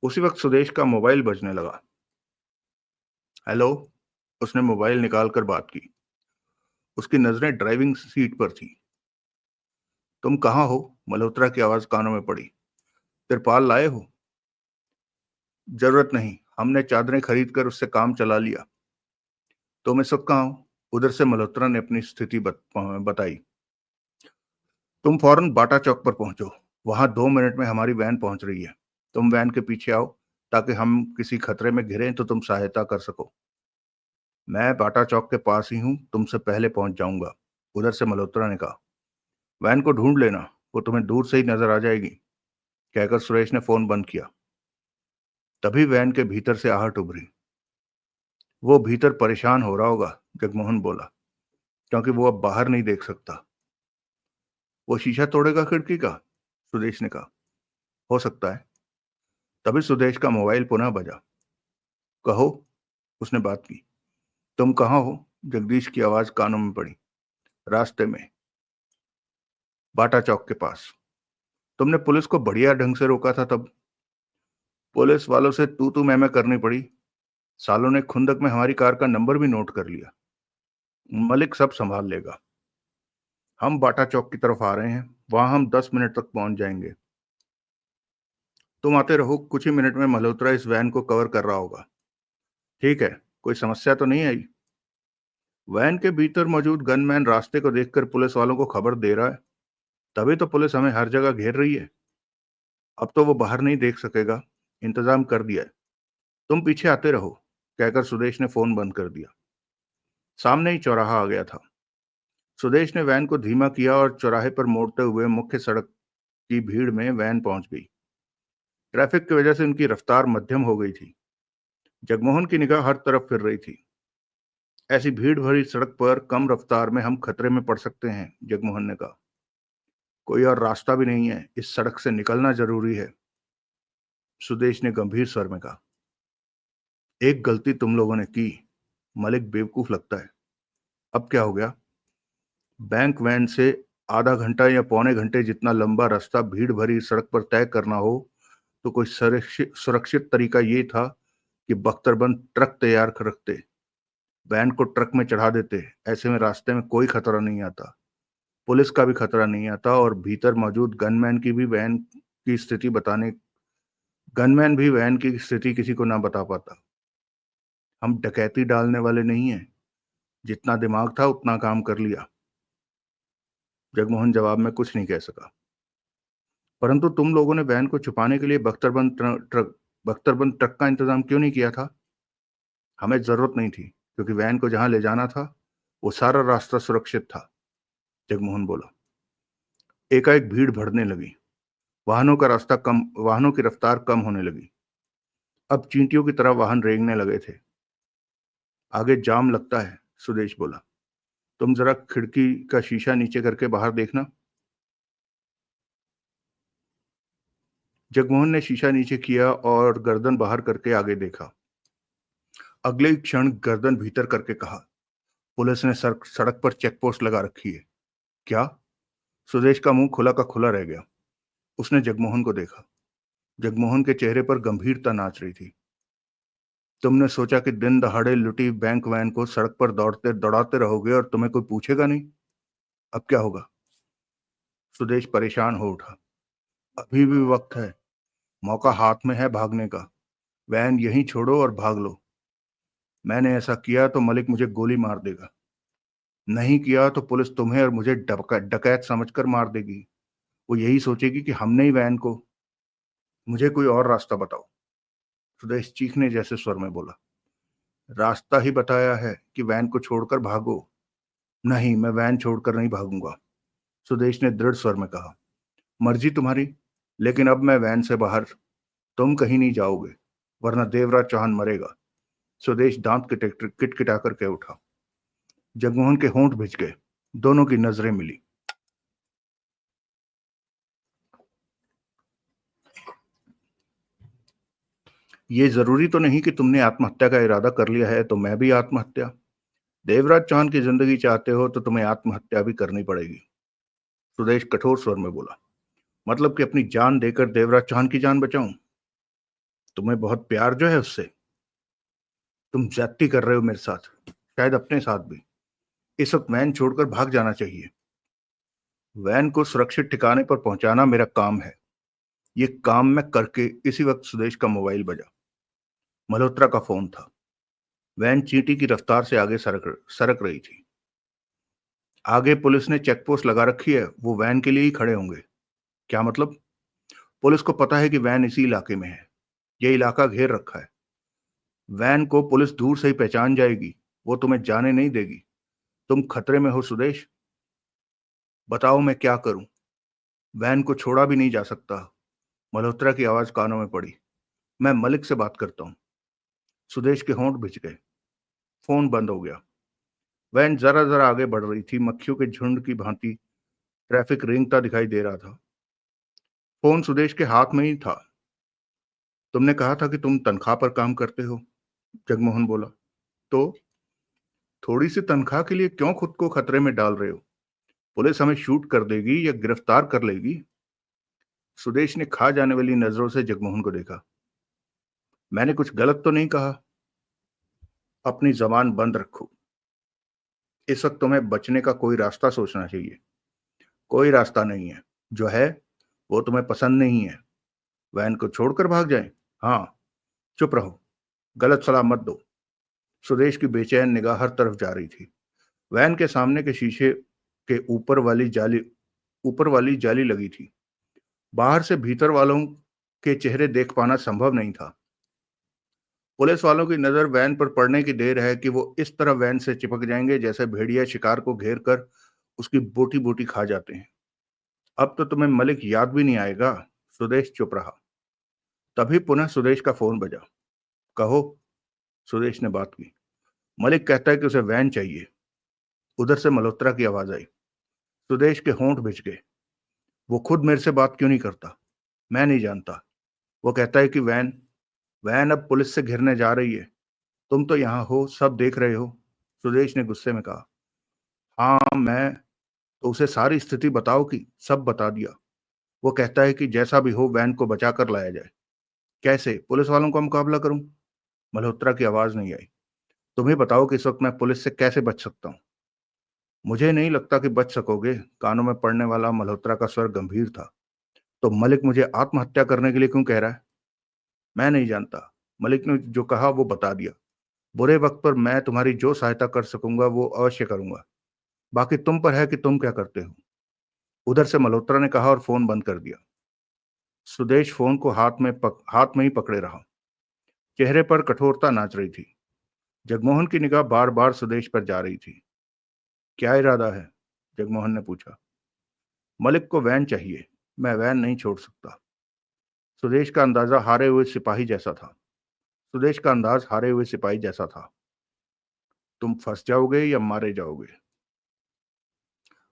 उसी वक्त सुदेश का मोबाइल बजने लगा। हेलो। उसने मोबाइल निकालकर बात की। उसकी नजरें ड्राइविंग सीट पर थी। तुम कहाँ हो? मल्होत्रा की आवाज कानों में पड़ी। तिरपाल लाए हो? जरूरत नहीं, हमने चादरें खरीद कर उससे काम चला लिया। तुम इस वक्त कहाँ हो? उधर से मल्होत्रा ने अपनी स्थिति बताई। तुम फौरन बाटा चौक पर पहुंचो। वहां 2 मिनट में हमारी वैन पहुंच रही है। तुम वैन के पीछे आओ ताकि हम किसी खतरे में घिरें तो तुम सहायता कर सको। मैं बाटा चौक के पास ही हूं, तुमसे पहले पहुंच जाऊंगा, उधर से मल्होत्रा ने कहा। वैन को ढूंढ लेना, वो तुम्हें दूर से ही नजर आ जाएगी, कहकर सुरेश ने फोन बंद किया। तभी वैन के भीतर से आहट उभरी। वो भीतर परेशान हो रहा होगा, जगमोहन बोला, क्योंकि वो अब बाहर नहीं देख सकता। वो शीशा तोड़ेगा खिड़की का? सुदेश ने कहा। हो सकता है। तभी सुदेश का मोबाइल पुनः बजा। कहो। उसने बात की। तुम कहाँ हो? जगदीश की आवाज कानों में पड़ी। रास्ते में, बाटा चौक के पास। तुमने पुलिस को बढ़िया ढंग से रोका था तब। पुलिस वालों से तू तू मैं करनी पड़ी। सालों ने खुंदक में हमारी कार का नंबर भी नोट कर लिया। मलिक सब संभाल लेगा। हम बाटा चौक की तरफ आ रहे हैं, वहां हम 10 मिनट तक पहुंच जाएंगे। तुम आते रहो, कुछ ही मिनट में मल्होत्रा इस वैन को कवर कर रहा होगा। ठीक है, कोई समस्या तो नहीं आई? वैन के भीतर मौजूद गनमैन रास्ते को देखकर पुलिस वालों को खबर दे रहा है, तभी तो पुलिस हमें हर जगह घेर रही है। अब तो वो बाहर नहीं देख सकेगा, इंतजाम कर दिया है। तुम पीछे आते रहो, कहकर सुदेश ने फोन बंद कर दिया। सामने ही चौराहा आ गया था। सुदेश ने वैन को धीमा किया और चौराहे पर मोड़ते हुए मुख्य सड़क की भीड़ में वैन पहुंच गई। ट्रैफिक की वजह से उनकी रफ्तार मध्यम हो गई थी। जगमोहन की निगाह हर तरफ फिर रही थी। ऐसी भीड़ भरी सड़क पर कम रफ्तार में हम खतरे में पड़ सकते हैं, जगमोहन ने कहा। कोई और रास्ता भी नहीं है, इस सड़क से निकलना जरूरी है, सुदेश ने गंभीर स्वर में कहा। एक गलती तुम लोगों ने की, मलिक बेवकूफ लगता है। अब क्या हो गया? बैंक वैन से आधा घंटा या पौने घंटे जितना लंबा रास्ता भीड़ भरी सड़क पर तय करना हो तो कोई सुरक्षित तरीका ये था कि बख्तरबंद ट्रक तैयार कर रखते, वैन को ट्रक में चढ़ा देते। ऐसे में रास्ते में कोई खतरा नहीं आता, पुलिस का भी खतरा नहीं आता, और भीतर मौजूद गनमैन भी वैन की स्थिति किसी को ना बता पाता। हम डकैती डालने वाले नहीं हैं, जितना दिमाग था उतना काम कर लिया। जगमोहन जवाब में कुछ नहीं कह सका। परंतु तुम लोगों ने वैन को छुपाने के लिए बख्तरबंद ट्रक का इंतजाम क्यों नहीं किया था? हमें जरूरत नहीं थी, क्योंकि वैन को जहां ले जाना था वो सारा रास्ता सुरक्षित था, जगमोहन बोला। एकाएक भीड़ बढ़ने लगी। वाहनों की रफ्तार कम होने लगी। अब चींटियों की तरह वाहन रेंगने लगे थे। आगे जाम लगता है, सुदेश बोला। तुम जरा खिड़की का शीशा नीचे करके बाहर देखना। जगमोहन ने शीशा नीचे किया और गर्दन बाहर करके आगे देखा। अगले ही क्षण गर्दन भीतर करके कहा, पुलिस ने सड़क पर चेक पोस्ट लगा रखी है। क्या? सुदेश का मुंह खुला का खुला रह गया। उसने जगमोहन को देखा। जगमोहन के चेहरे पर गंभीरता नाच रही थी। तुमने सोचा कि दिन दहाड़े लुटी बैंक वैन को सड़क पर दौड़ाते रहोगे और तुम्हें कोई पूछेगा नहीं? अब क्या होगा? सुदेश परेशान हो उठा। अभी भी वक्त है, मौका हाथ में है भागने का। वैन यहीं छोड़ो और भाग लो। मैंने ऐसा किया तो मलिक मुझे गोली मार देगा, नहीं किया तो पुलिस तुम्हें और मुझे डकैत समझकर मार देगी। वो यही सोचेगी कि हमने ही वैन को। मुझे कोई और रास्ता बताओ, सुदेश चीखने जैसे स्वर में बोला। रास्ता ही बताया है कि वैन को छोड़कर भागो। नहीं, मैं वैन छोड़कर नहीं भागूंगा, सुदेश ने दृढ़ स्वर में कहा। मर्जी तुम्हारी, लेकिन अब मैं वैन से बाहर। तुम कहीं नहीं जाओगे, वरना देवराज चौहान मरेगा, सुदेश दांत किटकिटा कर कह उठा। जगमोहन के होंठ भिज गए। दोनों की नजरें मिली। ये जरूरी तो नहीं कि तुमने आत्महत्या का इरादा कर लिया है तो मैं भी आत्महत्या। देवराज चौहान की जिंदगी चाहते हो तो तुम्हें आत्महत्या भी करनी पड़ेगी, सुदेश कठोर स्वर में बोला। मतलब कि अपनी जान देकर देवराज चौहान की जान बचाऊं? तुम्हें बहुत प्यार जो है उससे। तुम ज्यादती कर रहे हो मेरे साथ, शायद अपने साथ भी। इस वक्त वैन छोड़कर भाग जाना चाहिए। वैन को सुरक्षित ठिकाने पर पहुंचाना मेरा काम है। ये काम मैं करके इसी वक्त सुदेश का मोबाइल बजा। मल्होत्रा का फोन था। वैन चींटी की रफ्तार से आगे सरक रही थी। आगे पुलिस ने चेक पोस्ट लगा रखी है, वो वैन के लिए ही खड़े होंगे। क्या मतलब? पुलिस को पता है कि वैन इसी इलाके में है, ये इलाका घेर रखा है। वैन को पुलिस दूर से ही पहचान जाएगी, वो तुम्हें जाने नहीं देगी। तुम खतरे में हो सुदेश। बताओ मैं क्या करूं? वैन को छोड़ा भी नहीं जा सकता। मल्होत्रा की आवाज कानों में पड़ी। मैं मलिक से बात करता हूं। सुदेश के होंठ भिज गए। फोन बंद हो गया। वैन जरा जरा आगे बढ़ रही थी, मक्खियों के झुंड की भांति ट्रैफिक रेंगता दिखाई दे रहा था। फोन सुदेश के हाथ में ही था। तुमने कहा था कि तुम तनख्वाह पर काम करते हो, जगमोहन बोला। तो थोड़ी सी तनख्वाह के लिए क्यों खुद को खतरे में डाल रहे हो? पुलिस हमें शूट कर देगी या गिरफ्तार कर लेगी। सुदेश ने खा जाने वाली नजरों से जगमोहन को देखा। मैंने कुछ गलत तो नहीं कहा? अपनी जबान बंद रखो। इस वक्त तुम्हें बचने का कोई रास्ता सोचना चाहिए। कोई रास्ता नहीं है। जो है वो तुम्हें पसंद नहीं है। वैन को छोड़कर भाग जाए? हाँ। चुप रहो। गलत सलाह मत दो। सुदेश की बेचैन निगाह हर तरफ जा रही थी। वैन के सामने के शीशे के ऊपर वाली जाली लगी थी। बाहर से भीतर वालों के चेहरे देख पाना संभव नहीं था। पुलिस वालों की नजर वैन पर पड़ने की देर है कि वो इस तरह वैन से चिपक जाएंगे जैसे भेड़िया शिकार को घेर कर उसकी बोटी बोटी खा जाते हैं। अब तो तुम्हें मलिक याद भी नहीं आएगा। सुदेश चुप रहा। तभी पुनः सुदेश का फोन बजा। कहो। सुदेश ने बात की। मलिक कहता है कि उसे वैन चाहिए। उधर से मल्होत्रा की आवाज आई। सुदेश के होंठ भिज गए। वो खुद मेरे से बात क्यों नहीं करता? मैं नहीं जानता। वो कहता है कि वैन वैन अब पुलिस से घिरने जा रही है। तुम तो यहाँ हो, सब देख रहे हो। सुदेश ने गुस्से में कहा। हाँ, मैं तो उसे सारी स्थिति बताओ कि सब बता दिया। वो कहता है कि जैसा भी हो वैन को बचा कर लाया जाए। कैसे? पुलिस वालों का मुकाबला करूं? मल्होत्रा की आवाज नहीं आई। तुम्हें बताओ कि इस वक्त मैं पुलिस से कैसे बच सकता हूँ? मुझे नहीं लगता कि बच सकोगे। कानों में पड़ने वाला मल्होत्रा का स्वर गंभीर था। तो मलिक मुझे आत्महत्या करने के लिए क्यों कह रहा है? मैं नहीं जानता। मलिक ने जो कहा वो बता दिया। बुरे वक्त पर मैं तुम्हारी जो सहायता कर सकूंगा वो अवश्य करूंगा। बाकी तुम पर है कि तुम क्या करते हो। उधर से मल्होत्रा ने कहा और फोन बंद कर दिया। सुदेश फोन को हाथ में ही पकड़े रहा। चेहरे पर कठोरता नाच रही थी। जगमोहन की निगाह बार बार सुदेश पर जा रही थी। क्या इरादा है? जगमोहन ने पूछा। मलिक को वैन चाहिए। मैं वैन नहीं छोड़ सकता। सुदेश का अंदाजा हारे हुए सिपाही जैसा था। सुदेश का अंदाज हारे हुए सिपाही जैसा था। तुम फंस जाओगे या मारे जाओगे?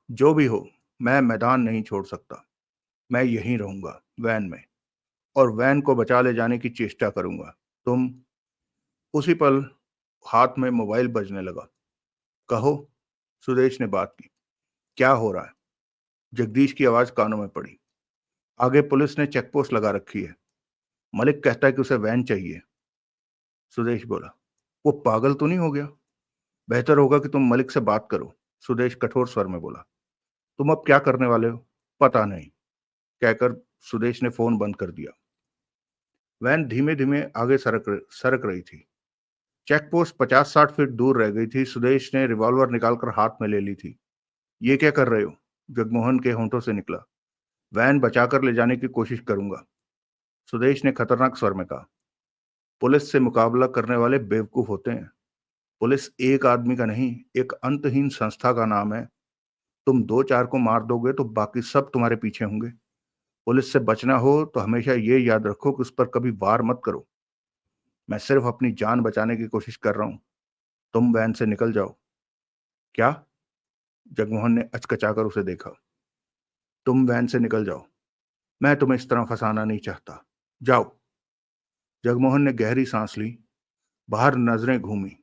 जो भी हो, मैं मैदान नहीं छोड़ सकता। मैं यहीं रहूंगा, वैन में, और वैन को बचा ले जाने की चेष्टा करूंगा। तुम। उसी पल हाथ में मोबाइल बजने लगा। कहो। सुदेश ने बात की। क्या हो रहा है? जगदीश की आवाज कानों में पड़ी। आगे पुलिस ने चेकपोस्ट लगा रखी है। मलिक कहता है कि उसे वैन चाहिए। सुदेश बोला। वो पागल तो नहीं हो गया? बेहतर होगा कि तुम मलिक से बात करो। सुदेश कठोर स्वर में बोला। तुम अब क्या करने वाले हो? पता नहीं, कहकर सुदेश ने फोन बंद कर दिया। वैन धीमे धीमे आगे सरक रही थी। चेक पोस्ट 50-60 फीट दूर रह गई थी। सुदेश ने रिवॉल्वर निकालकर हाथ में ले ली थी। ये क्या कर रहे हो? जगमोहन के होंठों से निकला। वैन बचाकर ले जाने की कोशिश करूंगा। सुदेश ने खतरनाक स्वर में कहा। पुलिस से मुकाबला करने वाले बेवकूफ होते हैं। पुलिस एक आदमी का नहीं, एक अंतहीन संस्था का नाम है। तुम दो चार को मार दोगे तो बाकी सब तुम्हारे पीछे होंगे। पुलिस से बचना हो तो हमेशा ये याद रखो कि उस पर कभी वार मत करो। मैं सिर्फ अपनी जान बचाने की कोशिश कर रहा हूं। तुम वैन से निकल जाओ। क्या? जगमोहन ने अचकचाकर उसे देखा। तुम वैन से निकल जाओ। मैं तुम्हें इस तरह फंसाना नहीं चाहता। जाओ। जगमोहन ने गहरी सांस ली। बाहर नजरें घूमी।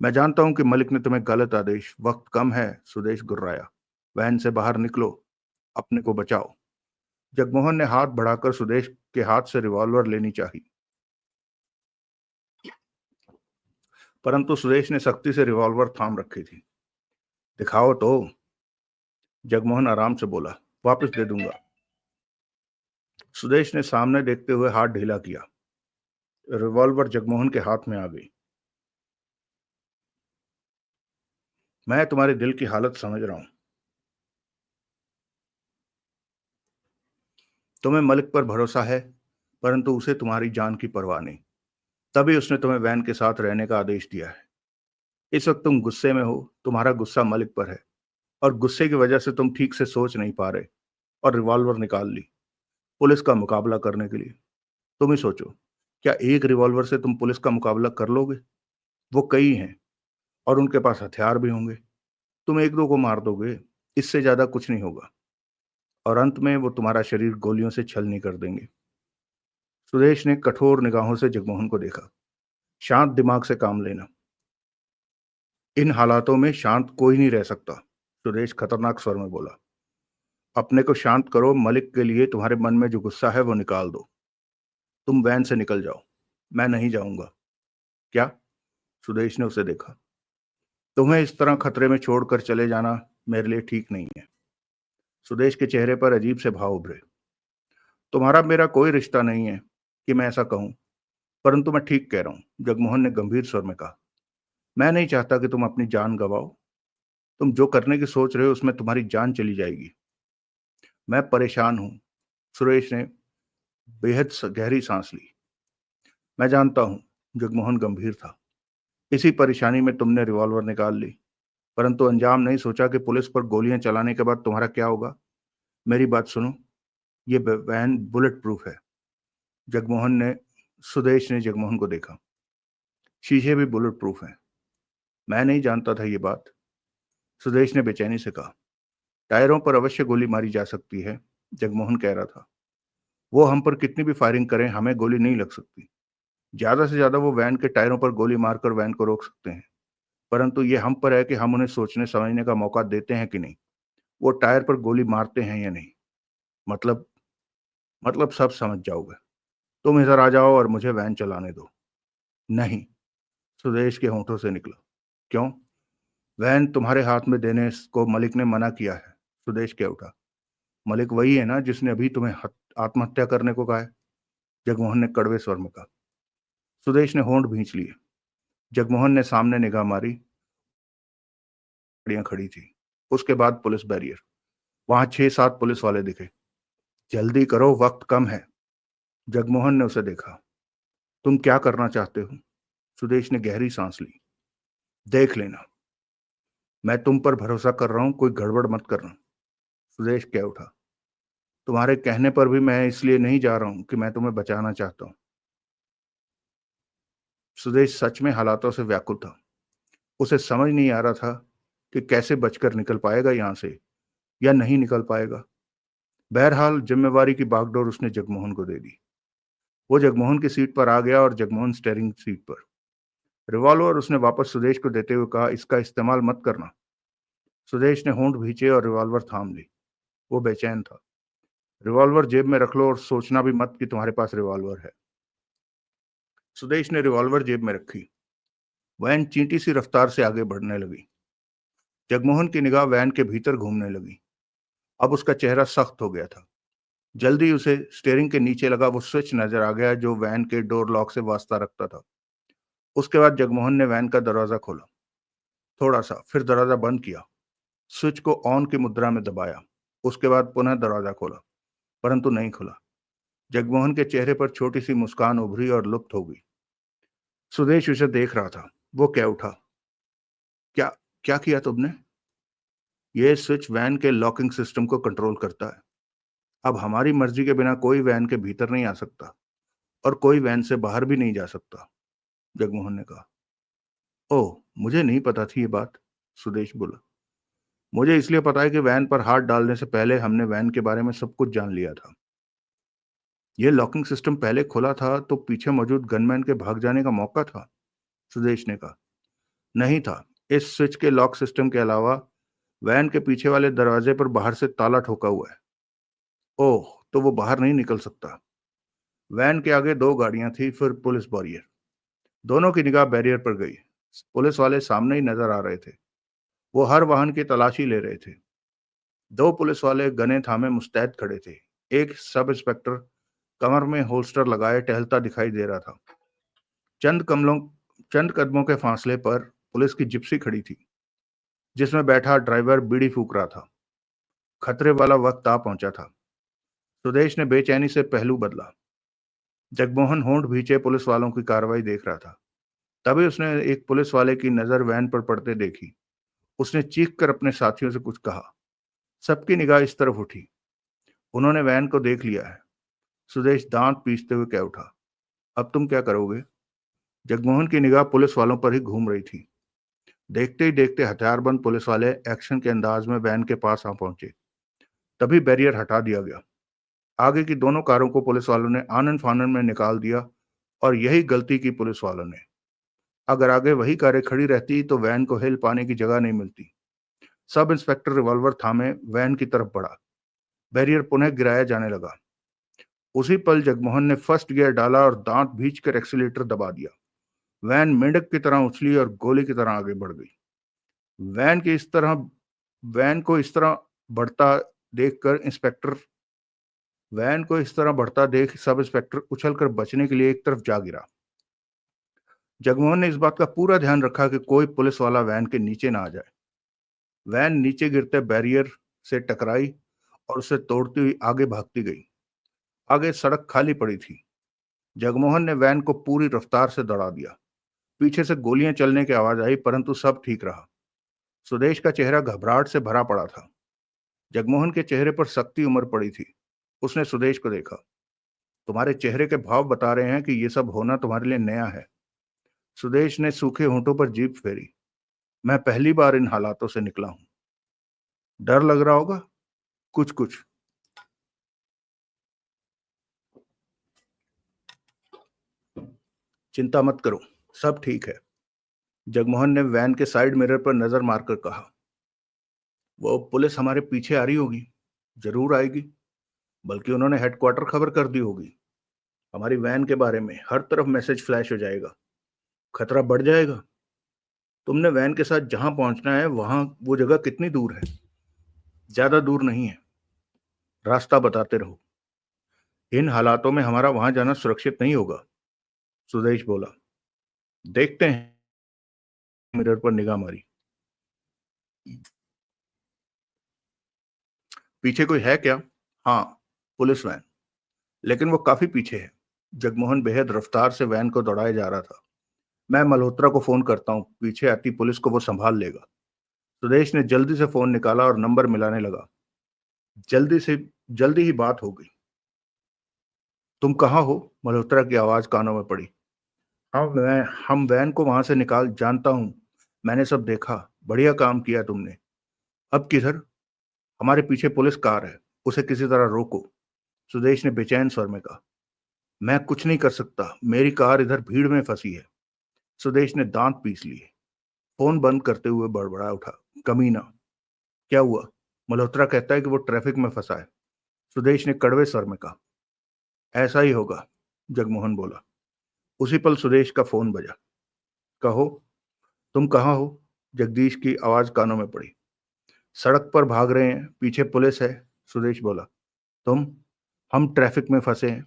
मैं जानता हूं कि मलिक ने तुम्हें गलत आदेश। वक्त कम है। सुदेश गुर्राया। वैन से बाहर निकलो। अपने को बचाओ। जगमोहन ने हाथ बढ़ाकर सुदेश के हाथ से रिवॉल्वर लेनी चाही, परंतु सुदेश ने सख्ती से रिवॉल्वर थाम रखी थी। दिखाओ तो। जगमोहन आराम से बोला। वापस दे दूंगा। सुदेश ने सामने देखते हुए हाथ ढीला किया। रिवॉल्वर जगमोहन के हाथ में आ गई। मैं तुम्हारे दिल की हालत समझ रहा हूं। तुम्हें मलिक पर भरोसा है, परंतु उसे तुम्हारी जान की परवाह नहीं। तभी उसने तुम्हें वैन के साथ रहने का आदेश दिया है। इस वक्त तुम गुस्से में हो। तुम्हारा गुस्सा मलिक पर है, और गुस्से की वजह से तुम ठीक से सोच नहीं पा रहे और रिवॉल्वर निकाल ली पुलिस का मुकाबला करने के लिए। तुम ही सोचो, क्या एक रिवॉल्वर से तुम पुलिस का मुकाबला कर लोगे? वो कई हैं, और उनके पास हथियार भी होंगे। तुम एक दो को मार दोगे, इससे ज्यादा कुछ नहीं होगा, और अंत में वो तुम्हारा शरीर गोलियों से छलनी कर देंगे। सुदेश ने कठोर निगाहों से जगमोहन को देखा। शांत दिमाग से काम लेना। इन हालातों में शांत कोई नहीं रह सकता। सुदेश खतरनाक स्वर में बोला। अपने को शांत करो। मलिक के लिए तुम्हारे मन में जो गुस्सा है वो निकाल दो। तुम वैन से निकल जाओ। मैं नहीं जाऊंगा। क्या? सुदेश ने उसे देखा। तुम्हें इस तरह खतरे में छोड़कर चले जाना मेरे लिए ठीक नहीं है। सुदेश के चेहरे पर अजीब से भाव उभरे। तुम्हारा मेरा कोई रिश्ता नहीं है कि मैं ऐसा कहूं, परंतु मैं ठीक कह रहा हूं, जगमोहन ने गंभीर स्वर में कहा। मैं नहीं चाहता कि तुम अपनी जान गंवाओ। तुम जो करने की सोच रहे हो उसमें तुम्हारी जान चली जाएगी। मैं परेशान हूं। सुरेश ने बेहद गहरी सांस ली। मैं जानता हूं, जगमोहन गंभीर था। इसी परेशानी में तुमने रिवॉल्वर निकाल ली, परंतु अंजाम नहीं सोचा कि पुलिस पर गोलियां चलाने के बाद तुम्हारा क्या होगा। मेरी बात सुनो, ये वैन बुलेट प्रूफ है। जगमोहन ने सुदेश ने जगमोहन को देखा। शीशे भी बुलेट प्रूफ हैं। मैं नहीं जानता था ये बात। सुदेश ने बेचैनी से कहा। टायरों पर अवश्य गोली मारी जा सकती है, जगमोहन कह रहा था। वो हम पर कितनी भी फायरिंग करें, हमें गोली नहीं लग सकती। ज्यादा से ज्यादा वो वैन के टायरों पर गोली मारकर वैन को रोक सकते हैं, परंतु ये हम पर है कि हम उन्हें सोचने समझने का मौका देते हैं कि नहीं। वो टायर पर गोली मारते हैं या नहीं। मतलब मतलब सब समझ जाओगे। तुम इधर आ जाओ और मुझे वैन चलाने दो। नहीं, सुदेश के होंठों से निकला। क्यों? वैन तुम्हारे हाथ में देने को मलिक ने मना किया है। सुदेश कह उठा। मलिक वही है ना जिसने अभी तुम्हें आत्महत्या करने को कहा है, जगमोहन ने कड़वे स्वर में कहा। सुदेश ने होंठ भींच लिए। जगमोहन ने सामने निगाह मारी। गाड़ियां खड़ी थी। उसके बाद पुलिस बैरियर। वहां 6-7 पुलिस वाले दिखे। जल्दी करो, वक्त कम है। जगमोहन ने उसे देखा। तुम क्या करना चाहते हो? सुदेश ने गहरी सांस ली। देख लेना। मैं तुम पर भरोसा कर रहा हूं, कोई गड़बड़ मत करना। सुदेश कह उठा। तुम्हारे कहने पर भी मैं इसलिए नहीं जा रहा हूं कि मैं तुम्हें बचाना चाहता हूं। सुदेश सच में हालातों से व्याकुल था। उसे समझ नहीं आ रहा था कि कैसे बचकर निकल पाएगा यहां से या नहीं निकल पाएगा। बहरहाल जिम्मेवारी की बागडोर उसने जगमोहन को दे दी। वो जगमोहन की सीट पर आ गया और जगमोहन स्टेयरिंग सीट पर। रिवॉल्वर उसने वापस सुदेश को देते हुए कहा, इसका इस्तेमाल मत करना। सुदेश ने होंठ भींचे और रिवॉल्वर थाम ली। वो बेचैन था। रिवॉल्वर जेब में रख लो और सोचना भी मत कि तुम्हारे पास रिवॉल्वर है। सुदेश ने रिवॉल्वर जेब में रखी। वैन चींटी सी रफ्तार से आगे बढ़ने लगी। जगमोहन की निगाह वैन के भीतर घूमने लगी। अब उसका चेहरा सख्त हो गया था। जल्दी उसे स्टीयरिंग के नीचे लगा वो स्विच नजर आ गया जो वैन के डोर लॉक से वास्ता रखता था। उसके बाद जगमोहन ने वैन का दरवाजा खोला। थोड़ा सा, फिर दरवाजा बंद किया। स्विच को ऑन की मुद्रा में दबाया। उसके बाद पुनः दरवाजा खोला, परंतु नहीं खुला। जगमोहन के चेहरे पर छोटी सी मुस्कान उभरी और लुप्त हो गई। सुदेश उसे देख रहा था। वो कह उठा। क्या क्या किया तुमने? यह स्विच वैन के लॉकिंग सिस्टम को कंट्रोल करता है। अब हमारी मर्जी के बिना कोई वैन के भीतर नहीं आ सकता और कोई वैन से बाहर भी नहीं जा सकता, जगमोहन ने कहा। ओह, मुझे नहीं पता थी ये बात। सुदेश बोला। मुझे इसलिए पता है कि वैन पर हाथ डालने से पहले हमने वैन के बारे में सब कुछ जान लिया था। यह लॉकिंग सिस्टम पहले खुला था तो पीछे मौजूद गनमैन के भाग जाने का मौका था, सुदेश ने कहा। नहीं था। इस स्विच के लॉक सिस्टम के अलावा वैन के पीछे वाले दरवाजे पर बाहर से ताला ठोका हुआ है। ओह, तो वो बाहर नहीं निकल सकता। वैन के आगे 2 गाड़ियां थी, फिर पुलिस बैरियर। दोनों की निगाह बैरियर पर गई। पुलिस वाले सामने ही नजर आ रहे थे। वो हर वाहन की तलाशी ले रहे थे। 2 पुलिस वाले गने थामे मुस्तैद खड़े थे। एक सब इंस्पेक्टर कमर में होल्स्टर लगाए टहलता दिखाई दे रहा था। चंद कमलों चंद कदमों के फासले पर पुलिस की जिप्सी खड़ी थी, जिसमें बैठा ड्राइवर बीड़ी फूक रहा था। खतरे वाला वक्त आ पहुंचा था। सुदेश ने बेचैनी से पहलू बदला। जगमोहन होंठ भींचे पुलिस वालों की कार्रवाई देख रहा था। तभी उसने एक पुलिस वाले की नजर वैन पर पड़ते देखी। उसने चीख कर अपने साथियों से कुछ कहा। सबकी निगाह इस तरफ उठी। उन्होंने वैन को देख लिया है। सुदेश दांत पीसते हुए कह उठा। अब तुम क्या करोगे? जगमोहन की निगाह पुलिस वालों पर ही घूम रही थी। देखते ही देखते हथियारबंद पुलिस वाले एक्शन के अंदाज में वैन के पास आ पहुंचे। तभी बैरियर हटा दिया गया। आगे की दोनों कारों को पुलिस वालों ने आनन फानन में निकाल दिया और यही गलती की पुलिस वालों ने। अगर आगे वही कारें खड़ी रहती तो वैन को हिल पाने की जगह नहीं मिलती। सब इंस्पेक्टर रिवॉल्वर थामे वैन की तरफ बढ़ा। बैरियर पुनः गिराया जाने लगा। उसी पल जगमोहन ने फर्स्ट गियर डाला और दांत भींचकर एक्सीलेटर दबा दिया। वैन मेंढक की तरह उछली और गोली की तरह आगे बढ़ गई। वैन के इस तरह वैन को इस तरह बढ़ता देखकर इंस्पेक्टर वैन को इस तरह बढ़ता देख सब इंस्पेक्टर उछलकर बचने के लिए एक तरफ जा गिरा। जगमोहन ने इस बात का पूरा ध्यान रखा कि कोई पुलिस वाला वैन के नीचे ना आ जाए। वैन नीचे गिरते बैरियर से टकराई और उसे तोड़ती हुई आगे भागती गई। आगे सड़क खाली पड़ी थी। जगमोहन ने वैन को पूरी रफ्तार से दौड़ा दिया। पीछे से गोलियां चलने की आवाज आई, परंतु सब ठीक रहा। सुदेश का चेहरा घबराहट से भरा पड़ा था। जगमोहन के चेहरे पर सख्ती उमड़ पड़ी थी। उसने सुदेश को देखा। तुम्हारे चेहरे के भाव बता रहे हैं कि ये सब होना तुम्हारे लिए नया है। सुदेश ने सूखे होंठों पर जीभ फेरी। मैं पहली बार इन हालातों से निकला हूं। डर लग रहा होगा? कुछ कुछ। चिंता मत करो, सब ठीक है। जगमोहन ने वैन के साइड मिरर पर नजर मारकर कहा। वो पुलिस हमारे पीछे आ रही होगी। जरूर आएगी। बल्कि उन्होंने हेडक्वार्टर खबर कर दी होगी। हमारी वैन के बारे में हर तरफ मैसेज फ्लैश हो जाएगा। खतरा बढ़ जाएगा। तुमने वैन के साथ जहां पहुंचना है वहां वो जगह कितनी दूर है? ज्यादा दूर नहीं है। रास्ता बताते रहो। इन हालातों में हमारा वहां जाना सुरक्षित नहीं होगा। सुदेश बोला। देखते हैं। मिरर पर निगाह मारी। पीछे कोई है क्या? हाँ, पुलिस वैन। लेकिन वो काफी पीछे है। जगमोहन बेहद रफ्तार से वैन को दौड़ाए जा रहा था। मैं मल्होत्रा को फोन करता हूँ, पीछे आती पुलिस को वो संभाल लेगा। सुदेश ने जल्दी से फोन निकाला और नंबर मिलाने लगा। जल्दी ही बात हो गई। तुम कहाँ हो? मल्होत्रा की आवाज कानों में पड़ी। हम वैन को वहां से निकाल जानता हूँ। मैंने सब देखा। बढ़िया काम किया तुमने। अब किधर? हमारे पीछे पुलिस कार है। उसे किसी तरह रोको। सुदेश ने बेचैन स्वर में कहा। मैं कुछ नहीं कर सकता। मेरी कार इधर भीड़ में फंसी है। सुदेश ने दांत पीस लिए। फोन बंद करते हुए बड़बड़ा उठा। कमीना। क्या हुआ? मल्होत्रा कहता है कि वो ट्रैफिक में फंसा है। सुदेश ने कड़वे स्वर में कहा। ऐसा ही होगा, जगमोहन बोला। उसी पल सुदेश का फोन बजा। कहो। तुम कहाँ हो? जगदीश की आवाज कानों में पड़ी। सड़क पर भाग रहे हैं, पीछे पुलिस है। सुदेश बोला। तुम? हम ट्रैफिक में फंसे हैं।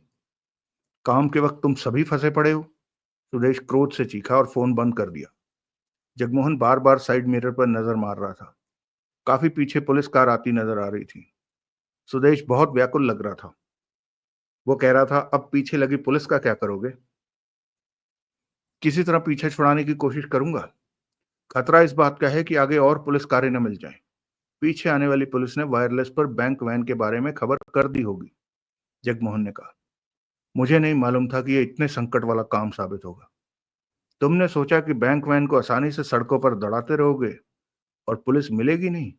काम के वक्त तुम सभी फंसे पड़े हो। सुदेश क्रोध से चीखा और फोन बंद कर दिया। जगमोहन बार बार साइड मिरर पर नजर मार रहा था। काफी पीछे पुलिस कार आती नजर आ रही थी। सुदेश बहुत व्याकुल लग रहा था। वो कह रहा था, अब पीछे लगी पुलिस का क्या करोगे? किसी तरह पीछे छुड़ाने की कोशिश करूंगा। खतरा इस बात का है कि आगे और पुलिस कारें न मिल जाएं। पीछे आने वाली पुलिस ने वायरलेस पर बैंक वैन के बारे में खबर कर दी होगी। जगमोहन ने कहा। मुझे नहीं मालूम था कि ये इतने संकट वाला काम साबित होगा। तुमने सोचा कि बैंक वैन को आसानी से सड़कों पर दौड़ाते रहोगे और पुलिस मिलेगी नहीं?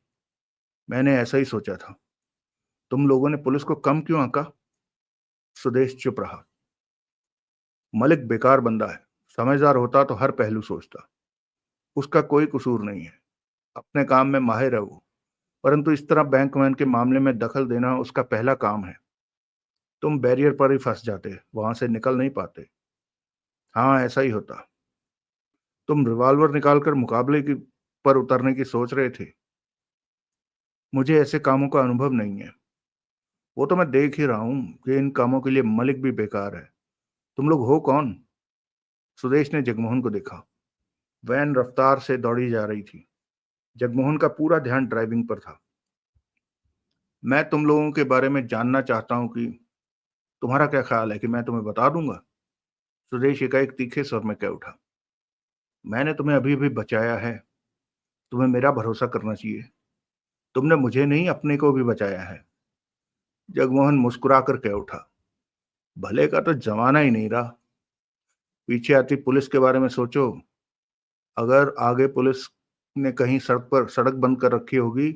मैंने ऐसा ही सोचा था। तुम लोगों ने पुलिस को कम क्यों आंका? सुदेश चुप रहा। मलिक बेकार बंदा है। समझदार होता तो हर पहलू सोचता। उसका कोई कसूर नहीं है। अपने काम में माहिर है वो। परंतु इस तरह बैंक वैन के मामले में दखल देना उसका पहला काम है। तुम बैरियर पर ही फंस जाते, वहां से निकल नहीं पाते। हाँ, ऐसा ही होता। तुम रिवॉल्वर निकालकर मुकाबले की पर उतरने की सोच रहे थे। मुझे ऐसे कामों का अनुभव नहीं है। वो तो मैं देख ही रहा हूं कि इन कामों के लिए मलिक भी बेकार है। तुम लोग हो कौन? सुदेश ने जगमोहन को देखा। वैन रफ्तार से दौड़ी जा रही थी। जगमोहन का पूरा ध्यान ड्राइविंग पर था। मैं तुम लोगों के बारे में जानना चाहता हूं कि तुम्हारा क्या ख्याल है कि मैं तुम्हें बता दूंगा। सुदेश एकाएक तीखे स्वर में कह उठा। मैंने तुम्हें अभी अभी बचाया है। तुम्हें मेरा भरोसा करना चाहिए। तुमने मुझे नहीं, अपने को भी बचाया है। जगमोहन मुस्कुराकर कह उठा। भले का तो जमाना ही नहीं रहा। पीछे आती पुलिस के बारे में सोचो। अगर आगे पुलिस ने कहीं सड़क बंद कर रखी होगी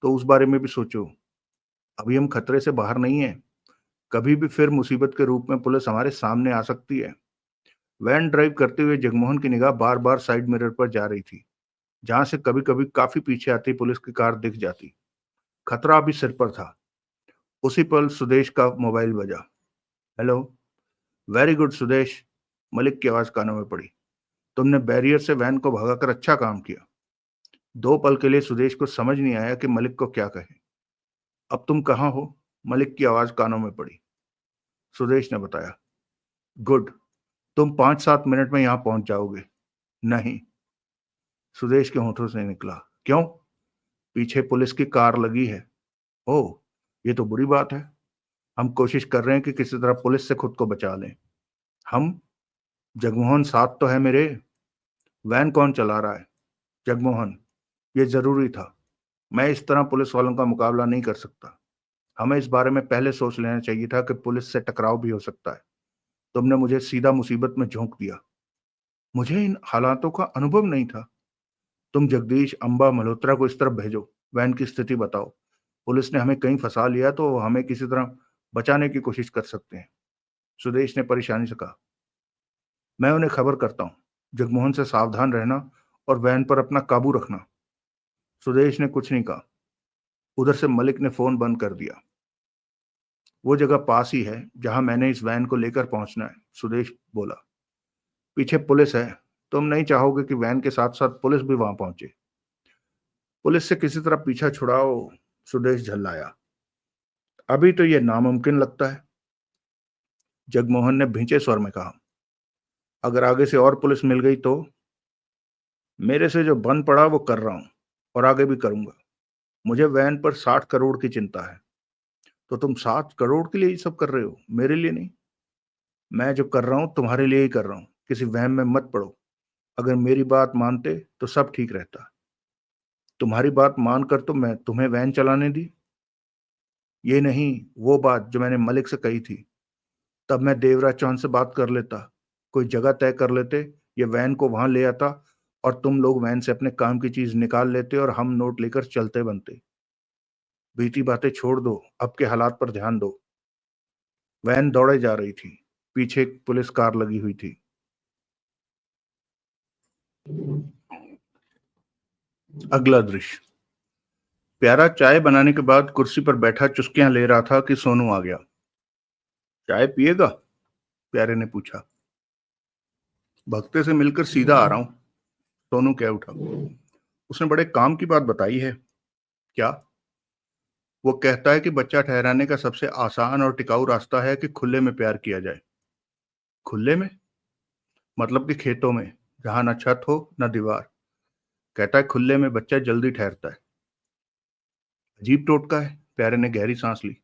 तो उस बारे में भी सोचो। अभी हम खतरे से बाहर नहीं है। कभी भी फिर मुसीबत के रूप में पुलिस हमारे सामने आ सकती है। वैन ड्राइव करते हुए जगमोहन की निगाह बार बार साइड मिरर पर जा रही थी, जहां से कभी कभी काफी पीछे आती पुलिस की कार दिख जाती। खतरा अभी सिर पर था। उसी पल सुदेश का मोबाइल बजा। Hello. Very good Sudesh, Malik की आवाज कानों में पड़ी। तुमने बैरियर से वैन को भगाकर अच्छा काम किया। 2 पल के लिए सुदेश को समझ नहीं आया कि मलिक को क्या कहे। अब तुम कहाँ हो? मलिक की आवाज कानों में पड़ी। सुदेश ने बताया। गुड, तुम 5-7 मिनट में यहां पहुंच जाओगे। नहीं, सुदेश के होठों से निकला। क्यों? पीछे पुलिस की कार लगी है। ओह, ये तो बुरी बात है। हम कोशिश कर रहे हैं कि किसी तरह पुलिस से खुद को बचा लें। हम? जगमोहन साथ तो है मेरे। वैन कौन चला रहा है? जगमोहन। ये जरूरी था। मैं इस तरह पुलिस वालों का मुकाबला नहीं कर सकता। हमें इस बारे में पहले सोच लेना चाहिए था कि पुलिस से टकराव भी हो सकता है। तुमने मुझे सीधा मुसीबत में झोंक दिया। मुझे इन हालातों का अनुभव नहीं था। तुम जगदीश, अंबा, मल्होत्रा को इस तरफ भेजो। वैन की स्थिति बताओ। पुलिस ने हमें कहीं फंसा लिया तो हमें किसी तरह बचाने की कोशिश कर सकते हैं। सुदेश ने परेशानी से कहा। मैं उन्हें खबर करता हूँ। जगमोहन से सावधान रहना और वैन पर अपना काबू रखना। सुदेश ने कुछ नहीं कहा। उधर से मलिक ने फोन बंद कर दिया। वो जगह पास ही है जहां मैंने इस वैन को लेकर पहुंचना है, सुदेश बोला। पीछे पुलिस है। तुम नहीं चाहोगे कि वैन के साथ साथ पुलिस भी वहां पहुंचे। पुलिस से किसी तरह पीछा छुड़ाओ, सुदेश झल्लाया। अभी तो यह नामुमकिन लगता है, जगमोहन ने भींचे स्वर में कहा। अगर आगे से और पुलिस मिल गई तो? मेरे से जो बन पड़ा वो कर रहा हूं और आगे भी करूंगा। मुझे वैन पर 60 करोड़ की चिंता है। तो तुम 7 करोड़ के लिए ये सब कर रहे हो, मेरे लिए नहीं। मैं जो कर रहा हूं तुम्हारे लिए ही कर रहा हूं। किसी वहम में मत पड़ो। अगर मेरी बात मानते तो सब ठीक रहता। तुम्हारी बात मानकर तो मैं तुम्हें वैन चलाने दी। ये नहीं, वो बात जो मैंने मलिक से कही थी। तब मैं देवराज चौहान से बात कर लेता, कोई जगह तय कर लेते, ये वैन को वहां ले आता और तुम लोग वैन से अपने काम की चीज निकाल लेते और हम नोट लेकर चलते बनते। बीती बातें छोड़ दो, अब के हालात पर ध्यान दो। वैन दौड़े जा रही थी। पीछे एक पुलिस कार लगी हुई थी। अगला दृश्य। प्यारा चाय बनाने के बाद कुर्सी पर बैठा चुस्कियां ले रहा था कि सोनू आ गया। चाय पिएगा? प्यारे ने पूछा। भक्ते से मिलकर सीधा आ रहा हूं, सोनू कह उठा। उसने बड़े काम की बात बताई है। क्या? वो कहता है कि बच्चा ठहराने का सबसे आसान और टिकाऊ रास्ता है कि खुले में प्यार किया जाए। खुले में? मतलब कि खेतों में, जहां न छत हो न दीवार। कहता है खुले में बच्चा जल्दी ठहरता है। अजीब टोटका है। प्यारे ने गहरी सांस ली।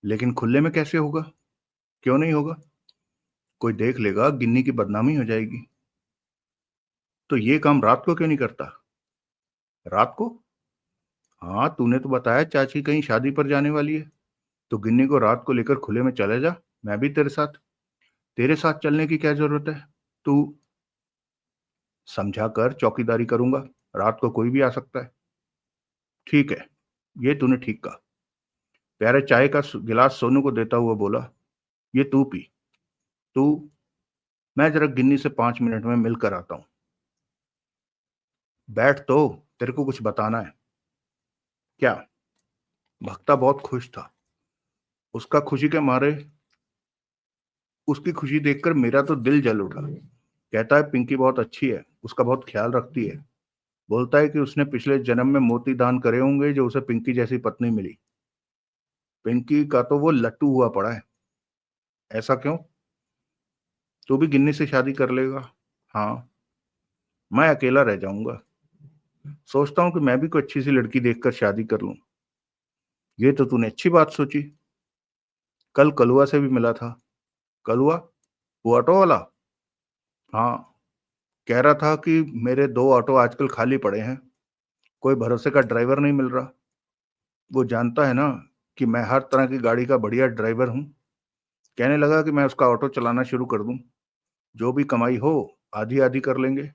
लेकिन खुले में कैसे होगा? क्यों नहीं होगा? कोई देख लेगा, गिन्नी की बदनामी हो जाएगी। तो ये काम रात को क्यों नहीं करता? रात को? हाँ, तूने तो बताया चाची कहीं शादी पर जाने वाली है। तो गिन्नी को रात को लेकर खुले में चले जा। मैं भी तेरे साथ। तेरे साथ चलने की क्या जरूरत है? तू? समझा कर चौकीदारी करूंगा। रात को कोई भी आ सकता है। ठीक है, ये तूने ठीक कहा। प्यारे चाय का गिलास सोनू को देता हुआ बोला। ये तू पी। तू? मैं जरा गिन्नी से 5 मिनट में मिलकर आता हूं। बैठ तो, तेरे को कुछ बताना है। क्या? भक्ता बहुत खुश था। उसका खुशी के मारे उसकी खुशी देखकर मेरा तो दिल जल उठा। कहता है पिंकी बहुत अच्छी है, उसका बहुत ख्याल रखती है। बोलता है कि उसने पिछले जन्म में मोती दान करे होंगे जो उसे पिंकी जैसी पत्नी मिली। पिंकी का तो वो लट्टू हुआ पड़ा है। ऐसा क्यों? तू भी गिन्नी से शादी कर लेगा? हाँ। मैं अकेला रह जाऊंगा। सोचता हूँ कि मैं भी कोई अच्छी सी लड़की देखकर शादी कर लूं। ये तो तूने अच्छी बात सोची। कल कलुआ से भी मिला था। कलुआ? वो ऑटो वाला? हाँ। कह रहा था कि मेरे 2 ऑटो आजकल खाली पड़े हैं, कोई भरोसे का ड्राइवर नहीं मिल रहा। वो जानता है ना कि मैं हर तरह की गाड़ी का बढ़िया ड्राइवर हूँ। कहने लगा कि मैं उसका ऑटो चलाना शुरू कर दूं। जो भी कमाई हो आधी आधी कर लेंगे।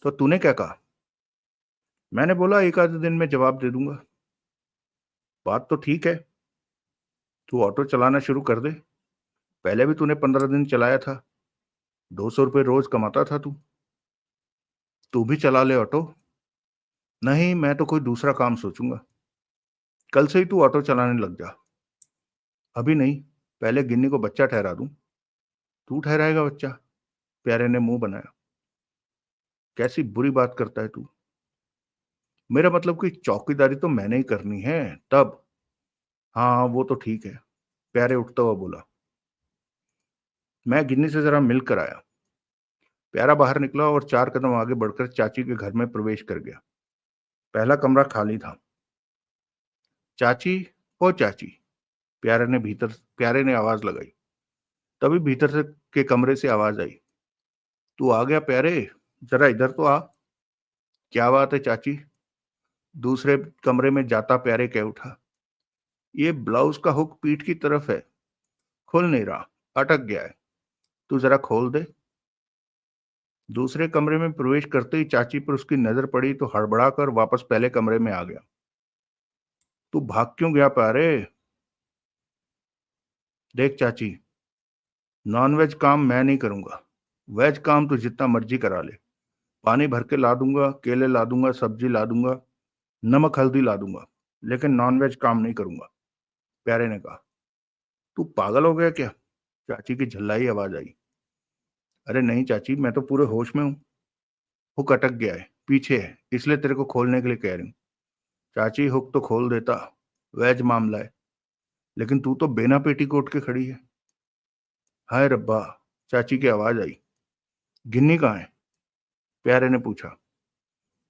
तो तूने क्या कहा? मैंने बोला एक आधे दिन में जवाब दे दूंगा। बात तो ठीक है। तू ऑटो चलाना शुरू कर दे। पहले भी तूने 15 दिन चलाया था। 200 रुपये रोज कमाता था तू। तू भी चला ले ऑटो। नहीं, मैं तो कोई दूसरा काम सोचूंगा। कल से ही तू ऑटो चलाने लग जा। अभी नहीं, पहले गिन्नी को बच्चा ठहरा दूं। तू ठहराएगा बच्चा? प्यारे ने मुंह बनाया। कैसी बुरी बात करता है तू। मेरा मतलब कि चौकीदारी तो मैंने ही करनी है तब। हाँ वो तो ठीक है, प्यारे उठता हुआ बोला। मैं गिन्नी से जरा मिल कर आया। प्यारा बाहर निकला और 4 कदम आगे बढ़कर चाची के घर में प्रवेश कर गया। पहला कमरा खाली था। चाची, ओ चाची, प्यारे ने आवाज लगाई। तभी भीतर से के कमरे से आवाज आई। तू आ गया प्यारे, जरा इधर तो आ। क्या बात है चाची? दूसरे कमरे में जाता प्यारे कह उठा। ये ब्लाउज का हुक पीठ की तरफ है, खुल नहीं रहा, अटक गया है। तू जरा खोल दे। दूसरे कमरे में प्रवेश करते ही चाची पर उसकी नजर पड़ी तो हड़बड़ाकर वापस पहले कमरे में आ गया। तू भाग क्यों गया प्यारे? देख चाची, नॉनवेज काम मैं नहीं करूंगा। वेज काम तो जितना मर्जी करा ले। पानी भर के ला दूंगा, केले ला दूंगा, सब्जी ला दूंगा, नमक हल्दी ला दूंगा, लेकिन नॉनवेज काम नहीं करूंगा। प्यारे ने कहा। तू पागल हो गया क्या? चाची की झल्लाई आवाज आई। अरे नहीं चाची, मैं तो पूरे होश में हूँ। हुक अटक गया है, पीछे है, इसलिए तेरे को खोलने के लिए कह रही हूँ। चाची हुक तो खोल देता, वेज मामला है, लेकिन तू तो बिना पेटीकोट के खड़ी है। हाय रब्बा, चाची की आवाज आई। गिन्नी कहाँ है? प्यारे ने पूछा।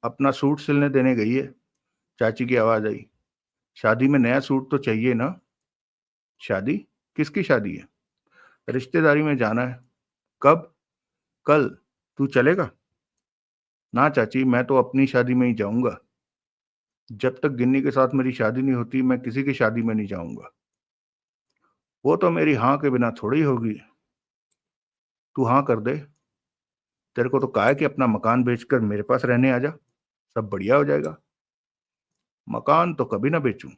अपना सूट सिलने देने गई है, चाची की आवाज आई। शादी में नया सूट तो चाहिए ना। शादी? किसकी शादी है? रिश्तेदारी में जाना है। कब? कल। तू चलेगा? ना चाची, मैं तो अपनी शादी में ही जाऊंगा। जब तक गिन्नी के साथ मेरी शादी नहीं होती मैं किसी की शादी में नहीं जाऊंगा। वो तो मेरी हाँ के बिना थोड़ी होगी। तू हाँ कर दे। तेरे को तो कहा है कि अपना मकान बेचकर मेरे पास रहने आ जा, सब बढ़िया हो जाएगा। मकान तो कभी ना बेचूं।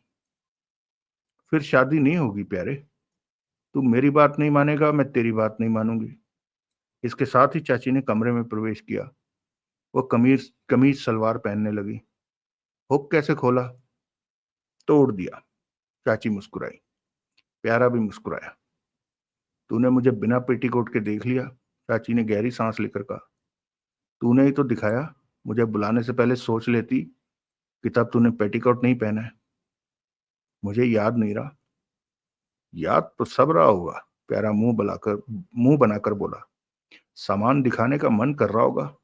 फिर शादी नहीं होगी प्यारे। तू मेरी बात नहीं मानेगा, मैं तेरी बात नहीं मानूंगी। इसके साथ ही चाची ने कमरे में प्रवेश किया। वो कमीज कमीज सलवार पहनने लगी। हुक कैसे खोला? तोड़ दिया। चाची मुस्कुराई। प्यारा भी मुस्कुराया। तूने मुझे बिना पेटीकोट के देख लिया, चाची ने गहरी सांस लेकर कहा। तूने ही तो दिखाया। मुझे बुलाने से पहले सोच लेती कि तब तूने पेटीकोट नहीं पहना है। मुझे याद नहीं रहा। याद तो सब रहा होगा, प्यारा मुंह बनाकर बोला। सामान दिखाने का मन कर रहा होगा।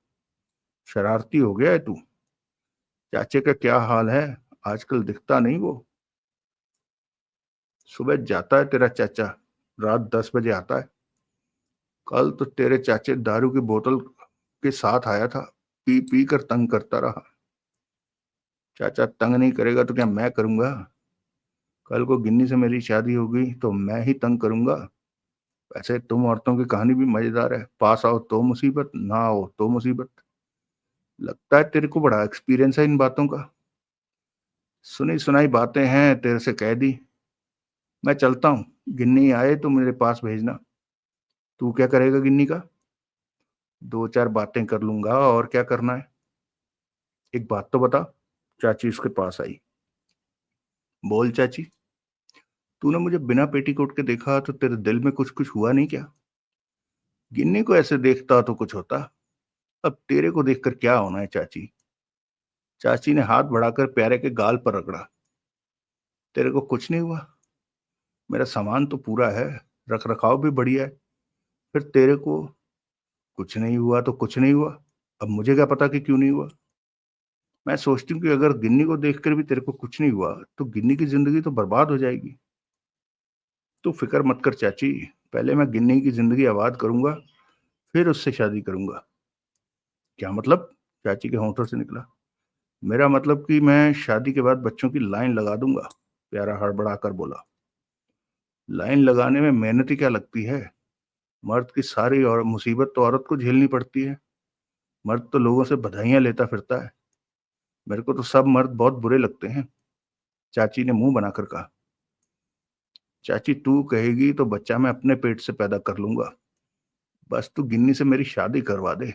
शरारती हो गया है तू। चाचे का क्या हाल है? आजकल दिखता नहीं वो। सुबह जाता है तेरा चाचा, रात 10 बजे आता है। कल तो तेरे चाचे दारू की बोतल के साथ आया था, पी पी कर तंग करता रहा। चाचा तंग नहीं करेगा तो क्या मैं करूंगा? कल को गिन्नी से मेरी शादी होगी तो मैं ही तंग करूंगा। वैसे तुम औरतों की कहानी भी मजेदार है, पास आओ तो मुसीबत, ना आओ तो मुसीबत। लगता है तेरे को बड़ा एक्सपीरियंस है इन बातों का। सुनी सुनाई बातें हैं, तेरे से कह दी। मैं चलता हूँ, गिन्नी आए तो मेरे पास भेजना। तू क्या करेगा गिन्नी का? दो चार बातें कर लूंगा, और क्या करना है। एक बात तो बता। चाची उसके पास आई। बोल चाची। तूने मुझे बिना पेटीकोट के देखा तो तेरे दिल में कुछ कुछ हुआ नहीं क्या? गिन्नी को ऐसे देखता तो कुछ होता, अब तेरे को देखकर क्या होना है चाची? चाची ने हाथ बढ़ाकर प्यारे के गाल पर रगड़ा। तेरे को कुछ नहीं हुआ? मेरा सामान तो पूरा है, रख रखाव भी बढ़िया है। फिर तेरे को कुछ नहीं हुआ तो कुछ नहीं हुआ। अब मुझे क्या पता कि क्यों नहीं हुआ। मैं सोचती हूँ कि अगर गिन्नी को देखकर भी तेरे को कुछ नहीं हुआ तो गिन्नी की जिंदगी तो बर्बाद हो जाएगी। तू फिक्र मत कर चाची, पहले मैं गिन्नी की जिंदगी आबाद करूंगा, फिर उससे शादी करूंगा। क्या मतलब? चाची के होंठों से निकला। मेरा मतलब कि मैं शादी के बाद बच्चों की लाइन लगा दूंगा, प्यारा हड़बड़ा कर बोला। लाइन लगाने में मेहनत ही क्या लगती है? मर्द की सारी और मुसीबत तो औरत को झेलनी पड़ती है। मर्द तो लोगों से बधाइयां लेता फिरता है। मेरे को तो सब मर्द बहुत बुरे लगते हैं, चाची ने मुंह बनाकर कहा। चाची तू कहेगी तो बच्चा मैं अपने पेट से पैदा कर लूंगा, बस तू गिन्नी से मेरी शादी करवा दे,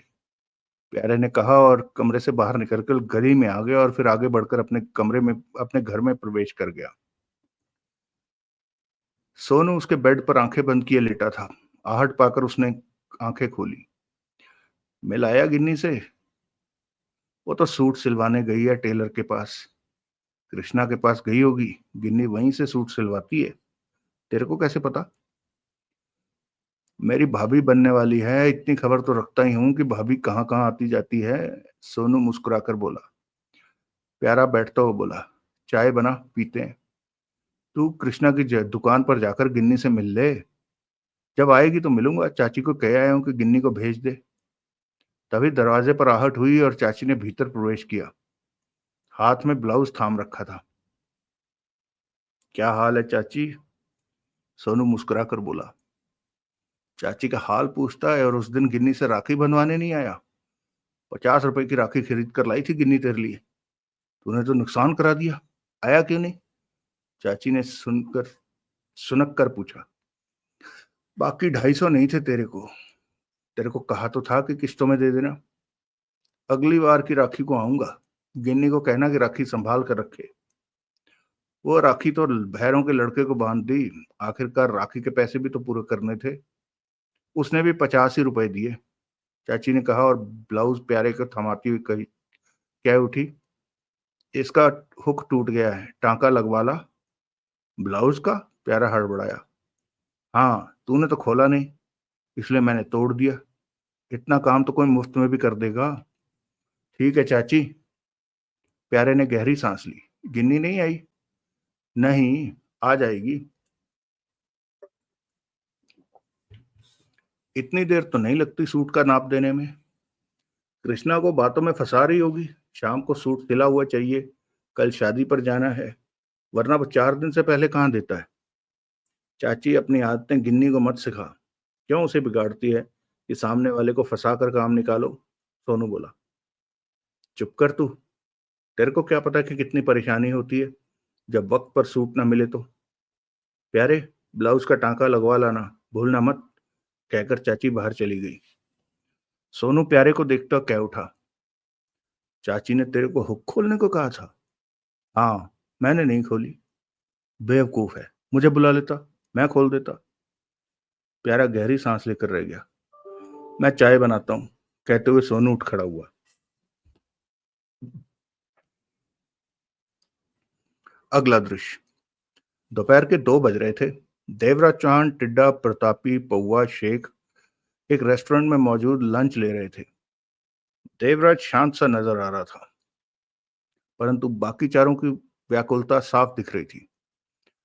प्यारे ने कहा और कमरे से बाहर निकलकर गली में आ गया और फिर आगे बढ़कर अपने घर में प्रवेश कर गया। सोनू उसके बेड पर आंखें बंद किए लेटा था। आहट पाकर उसने आंखें खोली। मिलाया गिन्नी से? वो तो सूट सिलवाने गई है टेलर के पास। कृष्णा के पास गई होगी। गिन्नी वहीं से सूट सिलवाती है। तेरे को कैसे पता? मेरी भाभी बनने वाली है, इतनी खबर तो रखता ही हूं कि भाभी कहाँ कहाँ आती जाती है। सोनू मुस्कुराकर बोला। प्यारा बैठता हुआ बोला, चाय बना, पीते हैं। तू कृष्णा की दुकान पर जाकर गिन्नी से मिल ले। जब आएगी तो मिलूंगा। चाची को कह आया हूं कि गिन्नी को भेज दे। तभी दरवाजे पर आहट हुई और चाची ने भीतर प्रवेश किया। हाथ में ब्लाउज थाम रखा था। क्या हाल है चाची? सोनू मुस्कुराकर बोला। चाची का हाल पूछता है और उस दिन गिन्नी से राखी बंधवाने नहीं आया? 50 रुपए की राखी खरीद कर लाई थी गिन्नी तेरे लिए। तूने तो नुकसान करा दिया। आया क्यों नहीं? चाची ने सुनक कर पूछा। बाकी 250 नहीं थे तेरे को? तेरे को कहा तो था कि किस्तों में दे देना। अगली बार की राखी को आऊंगा। गिन्नी को कहना कि राखी संभाल कर रखे। वो राखी तो भैरों के लड़के को बांध दी। आखिरकार राखी के पैसे भी तो पूरे करने थे। उसने भी 85 रुपए दिए। चाची ने कहा और ब्लाउज प्यारे को थमाती हुई कही, क्या उठी? इसका हुक टूट गया है, टांका लगवा ला। ब्लाउज का? प्यारा हड़बड़ाया। हाँ, तूने तो खोला नहीं, इसलिए मैंने तोड़ दिया। इतना काम तो कोई मुफ्त में भी कर देगा। ठीक है चाची। प्यारे ने गहरी सांस ली। गिन्नी नहीं आई? नहीं, आ जाएगी। इतनी देर तो नहीं लगती सूट का नाप देने में। कृष्णा को बातों में फंसा रही होगी। शाम को सूट सिला हुआ चाहिए, कल शादी पर जाना है, वरना वो 4 दिन से पहले कहाँ देता है। चाची, अपनी आदतें गिन्नी को मत सिखा। क्यों उसे बिगाड़ती है कि सामने वाले को फंसा कर काम निकालो? सोनू बोला। चुप कर तू। तेरे को क्या पता कि कितनी परेशानी होती है जब वक्त पर सूट ना मिले तो। प्यारे, ब्लाउज का टांका लगवा लाना, भूलना मत, कहकर चाची बाहर चली गई। सोनू प्यारे को देखता कह उठा, चाची ने तेरे को हुक खोलने को कहा था? हाँ, मैंने नहीं खोली। बेवकूफ है, मुझे बुला लेता, मैं खोल देता। प्यारा गहरी सांस लेकर रह गया। मैं चाय बनाता हूँ, कहते हुए सोनू उठ खड़ा हुआ। अगला दृश्य। दोपहर के 2 बज रहे थे। देवराज चौहान, टिड्डा, प्रतापी, पौवा, शेख एक रेस्टोरेंट में मौजूद लंच ले रहे थे। देवराज शांत सा नजर आ रहा था, परंतु बाकी चारों की व्याकुलता साफ दिख रही थी।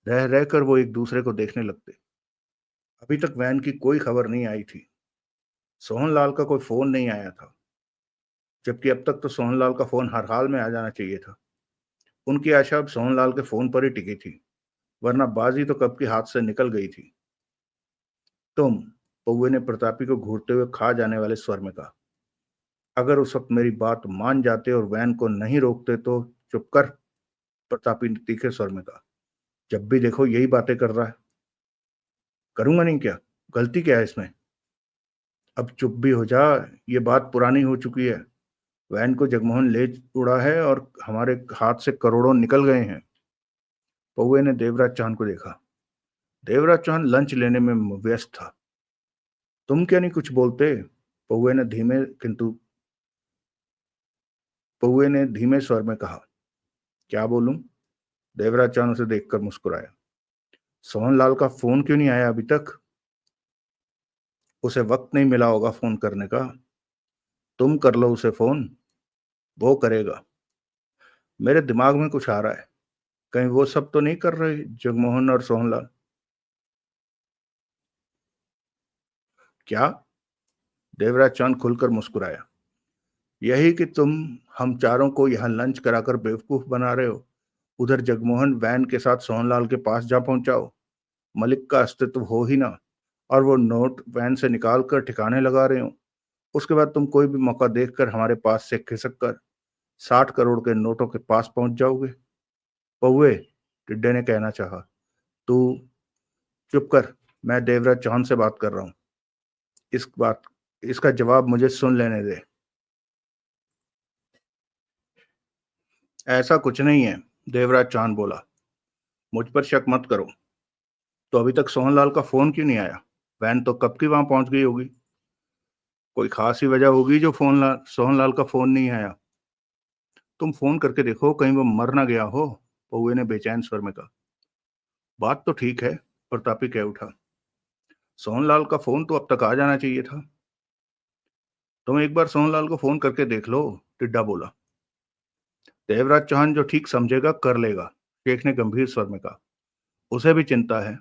रह रहकर वो एक दूसरे को देखने लगते। अभी तक वैन की कोई खबर नहीं आई थी। सोहनलाल का कोई फोन नहीं आया था, जबकि अब तक तो सोहनलाल का फोन हर हाल में आ जाना चाहिए था। उनकी आशा अब सोहनलाल के फोन पर ही टिकी थी, वरना बाजी तो कब के हाथ से निकल गई थी। तुम, पौवे ने प्रतापी को घूरते हुए खा जाने वाले स्वर में कहा। अगर उस वक्त मेरी बात मान जाते और वैन को नहीं रोकते तो। चुप कर, प्रतापी ने तीखे स्वर में कहा। जब भी देखो यही बातें कर रहा है। करूंगा नहीं क्या? गलती क्या है इसमें? अब चुप भी हो जा। ये बात पुरानी हो चुकी है। वैन को जगमोहन ले उड़ा है और हमारे हाथ से करोड़ों निकल गए हैं। पौवे ने देवराज चौहान को देखा। देवराज चौहान लंच लेने में व्यस्त था। तुम क्या नहीं कुछ बोलते? पौवे ने धीमे किंतु पौवे ने धीमे स्वर में कहा। क्या बोलूं? देवराज चौहान उसे देखकर मुस्कुराया। सोहनलाल का फोन क्यों नहीं आया अभी तक? उसे वक्त नहीं मिला होगा फोन करने का। तुम कर लो उसे फोन, वो करेगा। मेरे दिमाग में कुछ आ रहा है। कहीं वो सब तो नहीं कर रहे जगमोहन और सोहनलाल? क्या? देवराज चौहान खुलकर मुस्कुराया। यही कि तुम हम चारों को यहाँ लंच कराकर बेवकूफ बना रहे हो। उधर जगमोहन वैन के साथ सोहनलाल के पास जा पहुंचाओ। मलिक का अस्तित्व हो ही ना, और वो नोट वैन से निकाल कर ठिकाने लगा रहे हो। उसके बाद तुम कोई भी मौका देखकर हमारे पास से खिसक कर 60 करोड़ के नोटों के पास पहुंच जाओगे। पौवे, टिड्डे ने कहना चाहा। तू चुप कर। मैं देवराज चौहान से बात कर रहा हूँ। इस बात इसका जवाब मुझे सुन लेने दे। ऐसा कुछ नहीं है, देवराज चौहान बोला। मुझ पर शक मत करो। तो अभी तक सोहनलाल का फोन क्यों नहीं आया? वैन तो कब की वहां पहुंच गई होगी। कोई खास ही वजह होगी जो सोहनलाल का फोन नहीं आया। तुम फोन करके देखो, कहीं वो मर ना गया हो, पौवे ने बेचैन स्वर में कहा। बात तो ठीक है, प्रतापी कह उठा। सोहनलाल का फोन तो अब तक आ जाना चाहिए था। तुम एक बार सोहनलाल को फोन करके देख लो, टिड्डा बोला। देवराज चौहान जो ठीक समझेगा कर लेगा, शेख ने गंभीर स्वर में कहा। उसे भी चिंता है।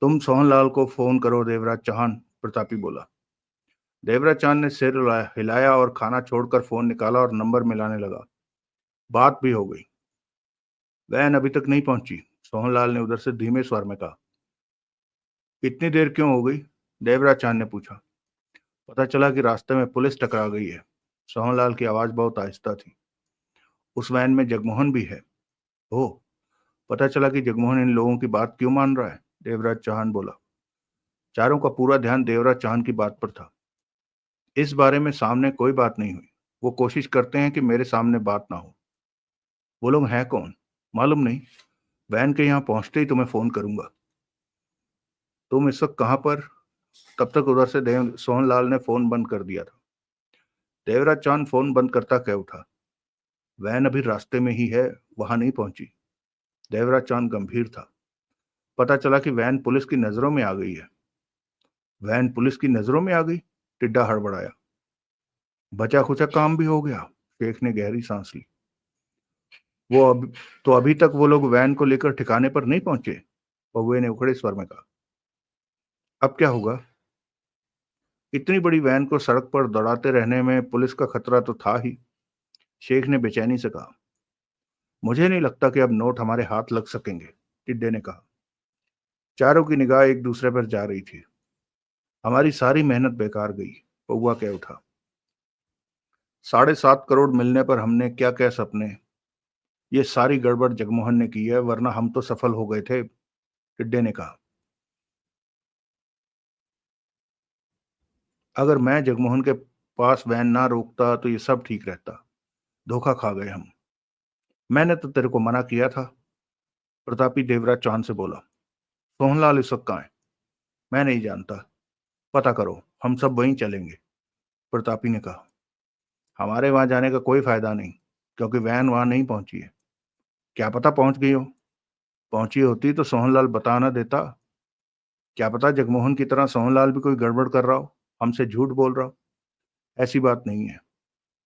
तुम सोहनलाल को फोन करो देवराज चौहान, प्रतापी बोला। देवराज चौहान ने सिर हिलाया और खाना छोड़कर फोन निकाला और नंबर मिलाने लगा। बात भी हो गई। वैन अभी तक नहीं पहुंची, सोहनलाल ने उधर से धीमे स्वर में कहा। इतनी देर क्यों हो गई? देवराज चौहान ने पूछा। पता चला कि रास्ते में पुलिस टकरा गई है। सोहनलाल की आवाज बहुत आहिस्ता थी। उस वैन में जगमोहन भी है। ओह, पता चला कि जगमोहन इन लोगों की बात क्यों मान रहा है? देवराज चौहान बोला। चारों का पूरा ध्यान देवराज चौहान की बात पर था। इस बारे में सामने कोई बात नहीं हुई। वो कोशिश करते हैं कि मेरे सामने बात ना हो। वो लोग हैं कौन? मालूम नहीं। वैन के यहाँ पहुंचते ही तुम्हें फोन करूंगा। तुम इस वक्त कहाँ पर? तब तक उधर से देव सोहनलाल ने फोन बंद कर दिया था। देवराज चौहान फोन बंद करता कह उठा। वैन अभी रास्ते में ही है, वहां नहीं पहुंची। देवराज चौहान गंभीर था। पता चला कि वैन पुलिस की नजरों में आ गई है। वैन पुलिस की नजरों में आ गई? टिड्डा हड़बड़ाया। बचा खुचा काम भी हो गया। शेख ने गहरी सांस ली। तो अभी तक वो लोग वैन को लेकर ठिकाने पर नहीं पहुंचे? पौवे ने उखड़े स्वर में कहा। अब क्या होगा? इतनी बड़ी वैन को सड़क पर दौड़ाते रहने में पुलिस का खतरा तो था ही, शेख ने बेचैनी से कहा। मुझे नहीं लगता कि अब नोट हमारे हाथ लग सकेंगे, टिड्डे ने कहा। चारों की निगाह एक दूसरे पर जा रही थी। हमारी सारी मेहनत बेकार गई, पौवा कह उठा। 7.5 करोड़ मिलने पर हमने क्या क्या सपने। ये सारी गड़बड़ जगमोहन ने की है, वरना हम तो सफल हो गए थे, टिड्डे ने कहा। अगर मैं जगमोहन के पास वैन ना रोकता तो ये सब ठीक रहता। धोखा खा गए हम। मैंने तो तेरे को मना किया था, प्रतापी देवराज चौहान से बोला। सोहनलाल इस वक्त कहाँ है? मैं नहीं जानता। पता करो, हम सब वहीं चलेंगे, प्रतापी ने कहा। हमारे वहां जाने का कोई फायदा नहीं, क्योंकि वैन वहां नहीं पहुंची है। क्या पता पहुंच गई हो। पहुंची होती तो सोहनलाल बता ना देता। क्या पता जगमोहन की तरह सोहनलाल भी कोई गड़बड़ कर रहा हो, हमसे झूठ बोल रहा हो। ऐसी बात नहीं है।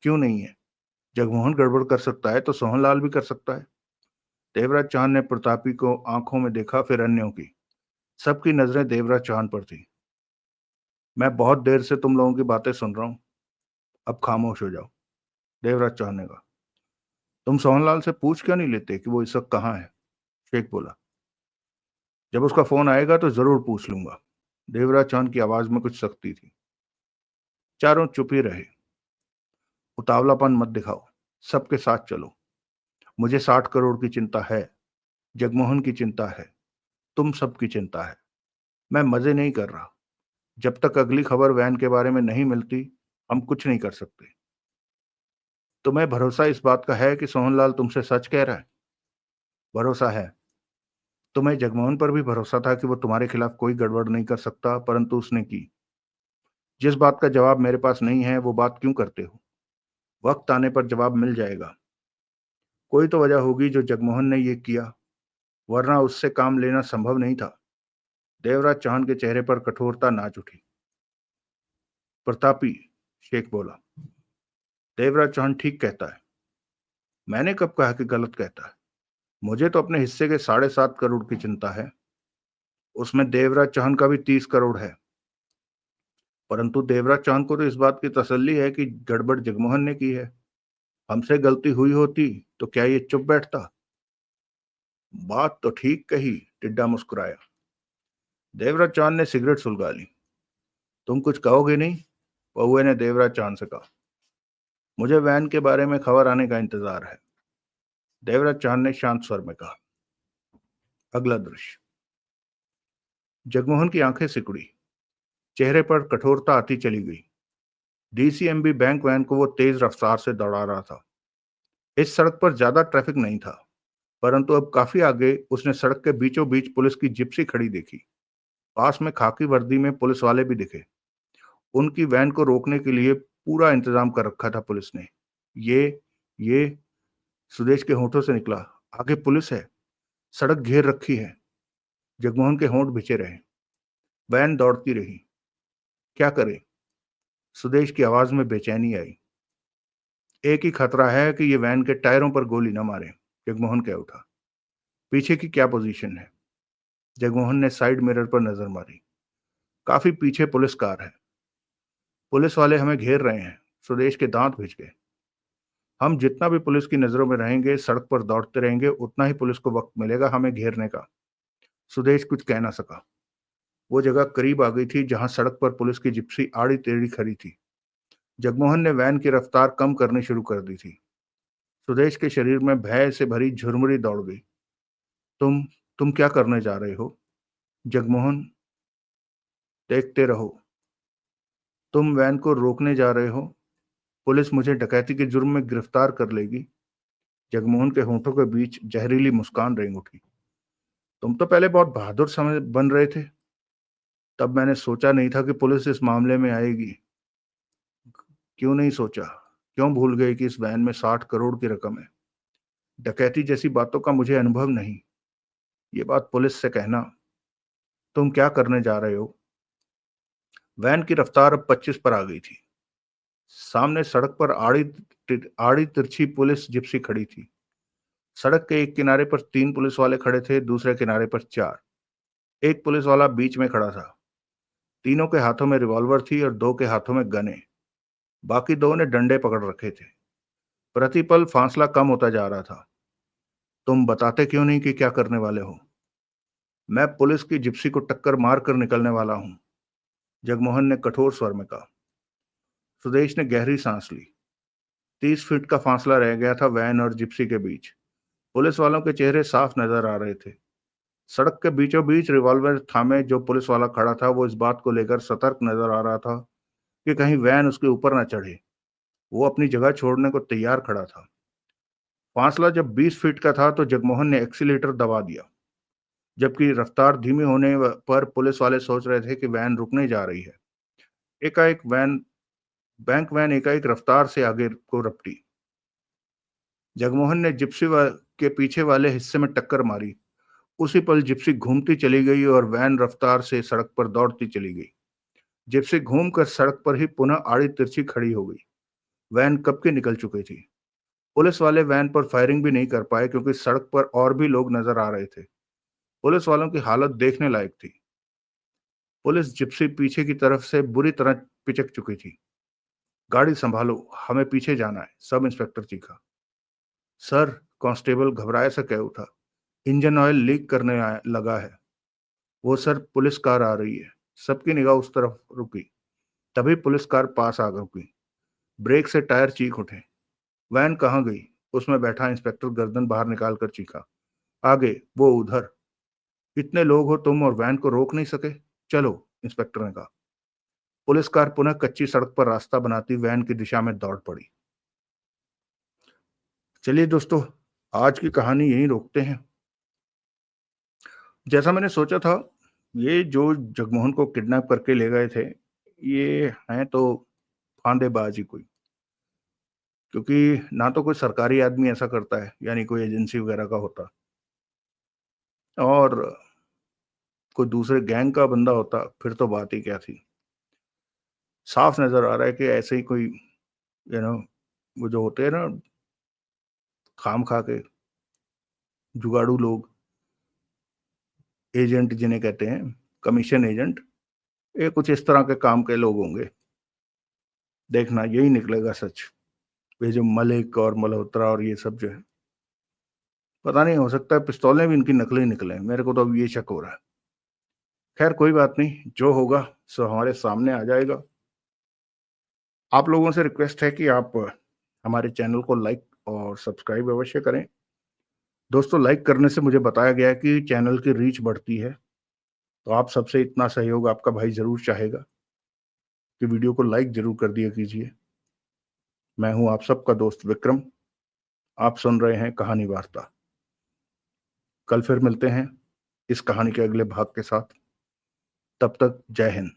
क्यों नहीं है? जगमोहन गड़बड़ कर सकता है तो सोहनलाल भी कर सकता है। देवराज चौहान ने प्रतापी को आंखों में देखा, फिर अन्यों की। सबकी नजरें देवराज चौहान पर थी। मैं बहुत देर से तुम लोगों की बातें सुन रहा हूं, अब खामोश हो जाओ, देवराज चौहान ने कहा। तुम सोहनलाल से पूछ क्यों नहीं लेते कि वो इस वक्त कहाँ है? शेख बोला। जब उसका फोन आएगा तो जरूर पूछ लूंगा। देवराज चौहान की आवाज में कुछ सख्ती थी। चारों चुप ही रहे। उतावलापन मत दिखाओ, सबके साथ चलो। मुझे 60 करोड़ की चिंता है, जगमोहन की चिंता है, तुम सबकी चिंता है। मैं मजे नहीं कर रहा। जब तक अगली खबर वैन के बारे में नहीं मिलती, हम कुछ नहीं कर सकते। तुम्हें भरोसा इस बात का है कि सोहनलाल तुमसे सच कह रहा है? भरोसा है। तुम्हें जगमोहन पर भी भरोसा था कि वो तुम्हारे खिलाफ कोई गड़बड़ नहीं कर सकता, परंतु उसने की। जिस बात का जवाब मेरे पास नहीं है, वो बात क्यों करते हो? वक्त आने पर जवाब मिल जाएगा। कोई तो वजह होगी जो जगमोहन ने ये किया, वरना उससे काम लेना संभव नहीं था। देवराज चौहान के चेहरे पर कठोरता नाच उठी। प्रतापी, शेख बोला। देवराज चौहान ठीक कहता है। मैंने कब कहा कि गलत कहता है? मुझे तो अपने हिस्से के 7.5 करोड़ की चिंता है। उसमें देवराज चौहान का भी 30 करोड़ है। परंतु देवराज चौहान को तो इस बात की तसल्ली है कि गड़बड़ जगमोहन ने की है। हमसे गलती हुई होती तो क्या ये चुप बैठता? बात तो ठीक कही, टिड्डा मुस्कुराया। देवराज चौहान ने सिगरेट सुलगा ली। तुम कुछ कहोगे नहीं? पौवे ने देवराज चौहान से कहा। मुझे वैन के बारे में खबर आने का इंतजार है, देवराज चौहान ने शांत स्वर में कहा। अगला दृश्य। जगमोहन की आंखें सिकुड़ी, चेहरे पर कठोरता आती चली गई। डीसीएमबी बैंक वैन को वो तेज रफ्तार से दौड़ा रहा था। इस सड़क पर ज्यादा ट्रैफिक नहीं था। परंतु अब काफी आगे उसने सड़क के बीचों बीच पुलिस की जिप्सी खड़ी देखी। पास में खाकी वर्दी में पुलिस वाले भी दिखे। उनकी वैन को रोकने के लिए पूरा इंतजाम कर रखा था पुलिस ने। ये सुदेश के होठों से निकला। आगे पुलिस है, सड़क घेर रखी है। जगमोहन के होंठ भिजे रहे। वैन दौड़ती रही। क्या करे? सुदेश की आवाज में बेचैनी आई। एक ही खतरा है कि ये वैन के टायरों पर गोली न मारे। जगमोहन कह उठा। पीछे की क्या पोजीशन है? जगमोहन ने साइड मिरर पर नजर मारी। काफी पीछे पुलिस कार है। पुलिस वाले हमें घेर रहे हैं। सुदेश के दांत भिज गए। हम जितना भी पुलिस की नजरों में रहेंगे, सड़क पर दौड़ते रहेंगे, उतना ही पुलिस को वक्त मिलेगा हमें घेरने का। सुदेश कुछ कह ना सका। वो जगह करीब आ गई थी जहां सड़क पर पुलिस की जिप्सी आड़ी टेढ़ी खड़ी थी। जगमोहन ने वैन की रफ्तार कम करनी शुरू कर दी थी। सुदेश के शरीर में भय से भरी झुरमुरी दौड़ गई। तुम तुम क्या करने जा रहे हो? जगमोहन, देखते रहो। तुम वैन को रोकने जा रहे हो। पुलिस मुझे डकैती के जुर्म में गिरफ्तार कर लेगी। जगमोहन के होंठों के बीच जहरीली मुस्कान रेंग उठी। तुम तो पहले बहुत बहादुर समझ बन रहे थे। तब मैंने सोचा नहीं था कि पुलिस इस मामले में आएगी। क्यों नहीं सोचा? क्यों भूल गए कि इस वैन में 60 करोड़ की रकम है? डकैती जैसी बातों का मुझे अनुभव नहीं। ये बात पुलिस से कहना। तुम क्या करने जा रहे हो? वैन की रफ्तार अब 25 पर आ गई थी। सामने सड़क पर आड़ी तिरछी पुलिस जिप्सी खड़ी थी। सड़क के एक किनारे पर 3 पुलिस वाले खड़े थे, दूसरे किनारे पर 4। एक पुलिस वाला बीच में खड़ा था। तीनों के हाथों में रिवॉल्वर थी और 2 के हाथों में गने। बाकी 2 ने डंडे पकड़ रखे थे। प्रतिपल फासला कम होता जा रहा था। तुम बताते क्यों नहीं कि क्या करने वाले हो? मैं पुलिस की जिप्सी को टक्कर मार कर निकलने वाला हूं। जगमोहन ने कठोर स्वर में कहा। सुदेश ने गहरी सांस ली। 30 फीट का फासला रह गया था वैन और जिप्सी के बीच। पुलिस वालों के चेहरे साफ नजर आ रहे थे। सड़क के बीचों बीच रिवॉल्वर थामे जो पुलिस वाला खड़ा था, वो इस बात को लेकर सतर्क नजर आ रहा था कि कहीं वैन उसके ऊपर न चढ़े। वो अपनी जगह छोड़ने को तैयार खड़ा था। फासला जब 20 फीट का था तो जगमोहन ने एक्सीलेटर दबा दिया। जबकि रफ्तार धीमी होने पर पुलिस वाले सोच रहे थे कि वैन रुकने जा रही है। एकाएक बैंक वैन एकाएक रफ्तार से आगे को रपटी। जगमोहन ने के पीछे वाले हिस्से में टक्कर मारी। उसी पल जिप्सी घूमती चली गई और वैन रफ्तार से सड़क पर दौड़ती चली गई। जिप्सी घूमकर सड़क पर ही पुनः आड़ी तिरछी खड़ी हो गई। वैन कब की निकल चुकी थी। पुलिस वाले वैन पर फायरिंग भी नहीं कर पाए क्योंकि सड़क पर और भी लोग नजर आ रहे थे। पुलिस वालों की हालत देखने लायक थी। पुलिस जिप्सी पीछे की तरफ से बुरी तरह पिचक चुकी थी। गाड़ी संभालो, हमें पीछे जाना है, सब इंस्पेक्टर चीखा। सर, कांस्टेबल घबराए से कह उठा। इंजन ऑयल लीक करने लगा है। वो सर, पुलिस कार आ रही है। सबकी निगाह उस तरफ रुकी। तभी पुलिस कार पास आ रुकी। ब्रेक से टायर चीख उठे। वैन कहाँ गई? उसमें बैठा इंस्पेक्टर गर्दन बाहर निकाल कर चीखा। आगे, वो उधर। इतने लोग हो तुम और वैन को रोक नहीं सके? चलो, इंस्पेक्टर ने कहा। पुलिस कार पुनः कच्ची सड़क पर रास्ता बनाती वैन की दिशा में दौड़ पड़ी। चलिए दोस्तों, आज की कहानी यहीं रोकते हैं। जैसा मैंने सोचा था, ये जो जगमोहन को किडनैप करके ले गए थे, ये हैं तो फांदेबाज ही कोई। क्योंकि ना तो कोई सरकारी आदमी ऐसा करता है, यानी कोई एजेंसी वगैरह का होता, और कोई दूसरे गैंग का बंदा होता फिर तो बात ही क्या थी। साफ नजर आ रहा है कि ऐसे ही कोई नो वो जो होते हैं ना, खाम खा के जुगाड़ू लोग, एजेंट जिन्हें कहते हैं, कमीशन एजेंट, ये कुछ इस तरह के काम के लोग होंगे। देखना यही निकलेगा सच। ये जो मलिक और मल्होत्रा और ये सब जो है, पता नहीं, हो सकता है पिस्तौलें भी इनकी नकली निकले। मेरे को तो अब ये शक हो रहा है। खैर कोई बात नहीं, जो होगा सो हमारे सामने आ जाएगा। आप लोगों से रिक्वेस्ट है कि आप हमारे चैनल को लाइक और सब्सक्राइब अवश्य करें। दोस्तों, लाइक करने से मुझे बताया गया है कि चैनल की रीच बढ़ती है, तो आप सबसे इतना सहयोग आपका भाई जरूर चाहेगा कि वीडियो को लाइक जरूर कर दिया कीजिए। मैं हूं आप सबका दोस्त विक्रम। आप सुन रहे हैं कहानी वार्ता। कल फिर मिलते हैं इस कहानी के अगले भाग के साथ। तब तक जय हिंद।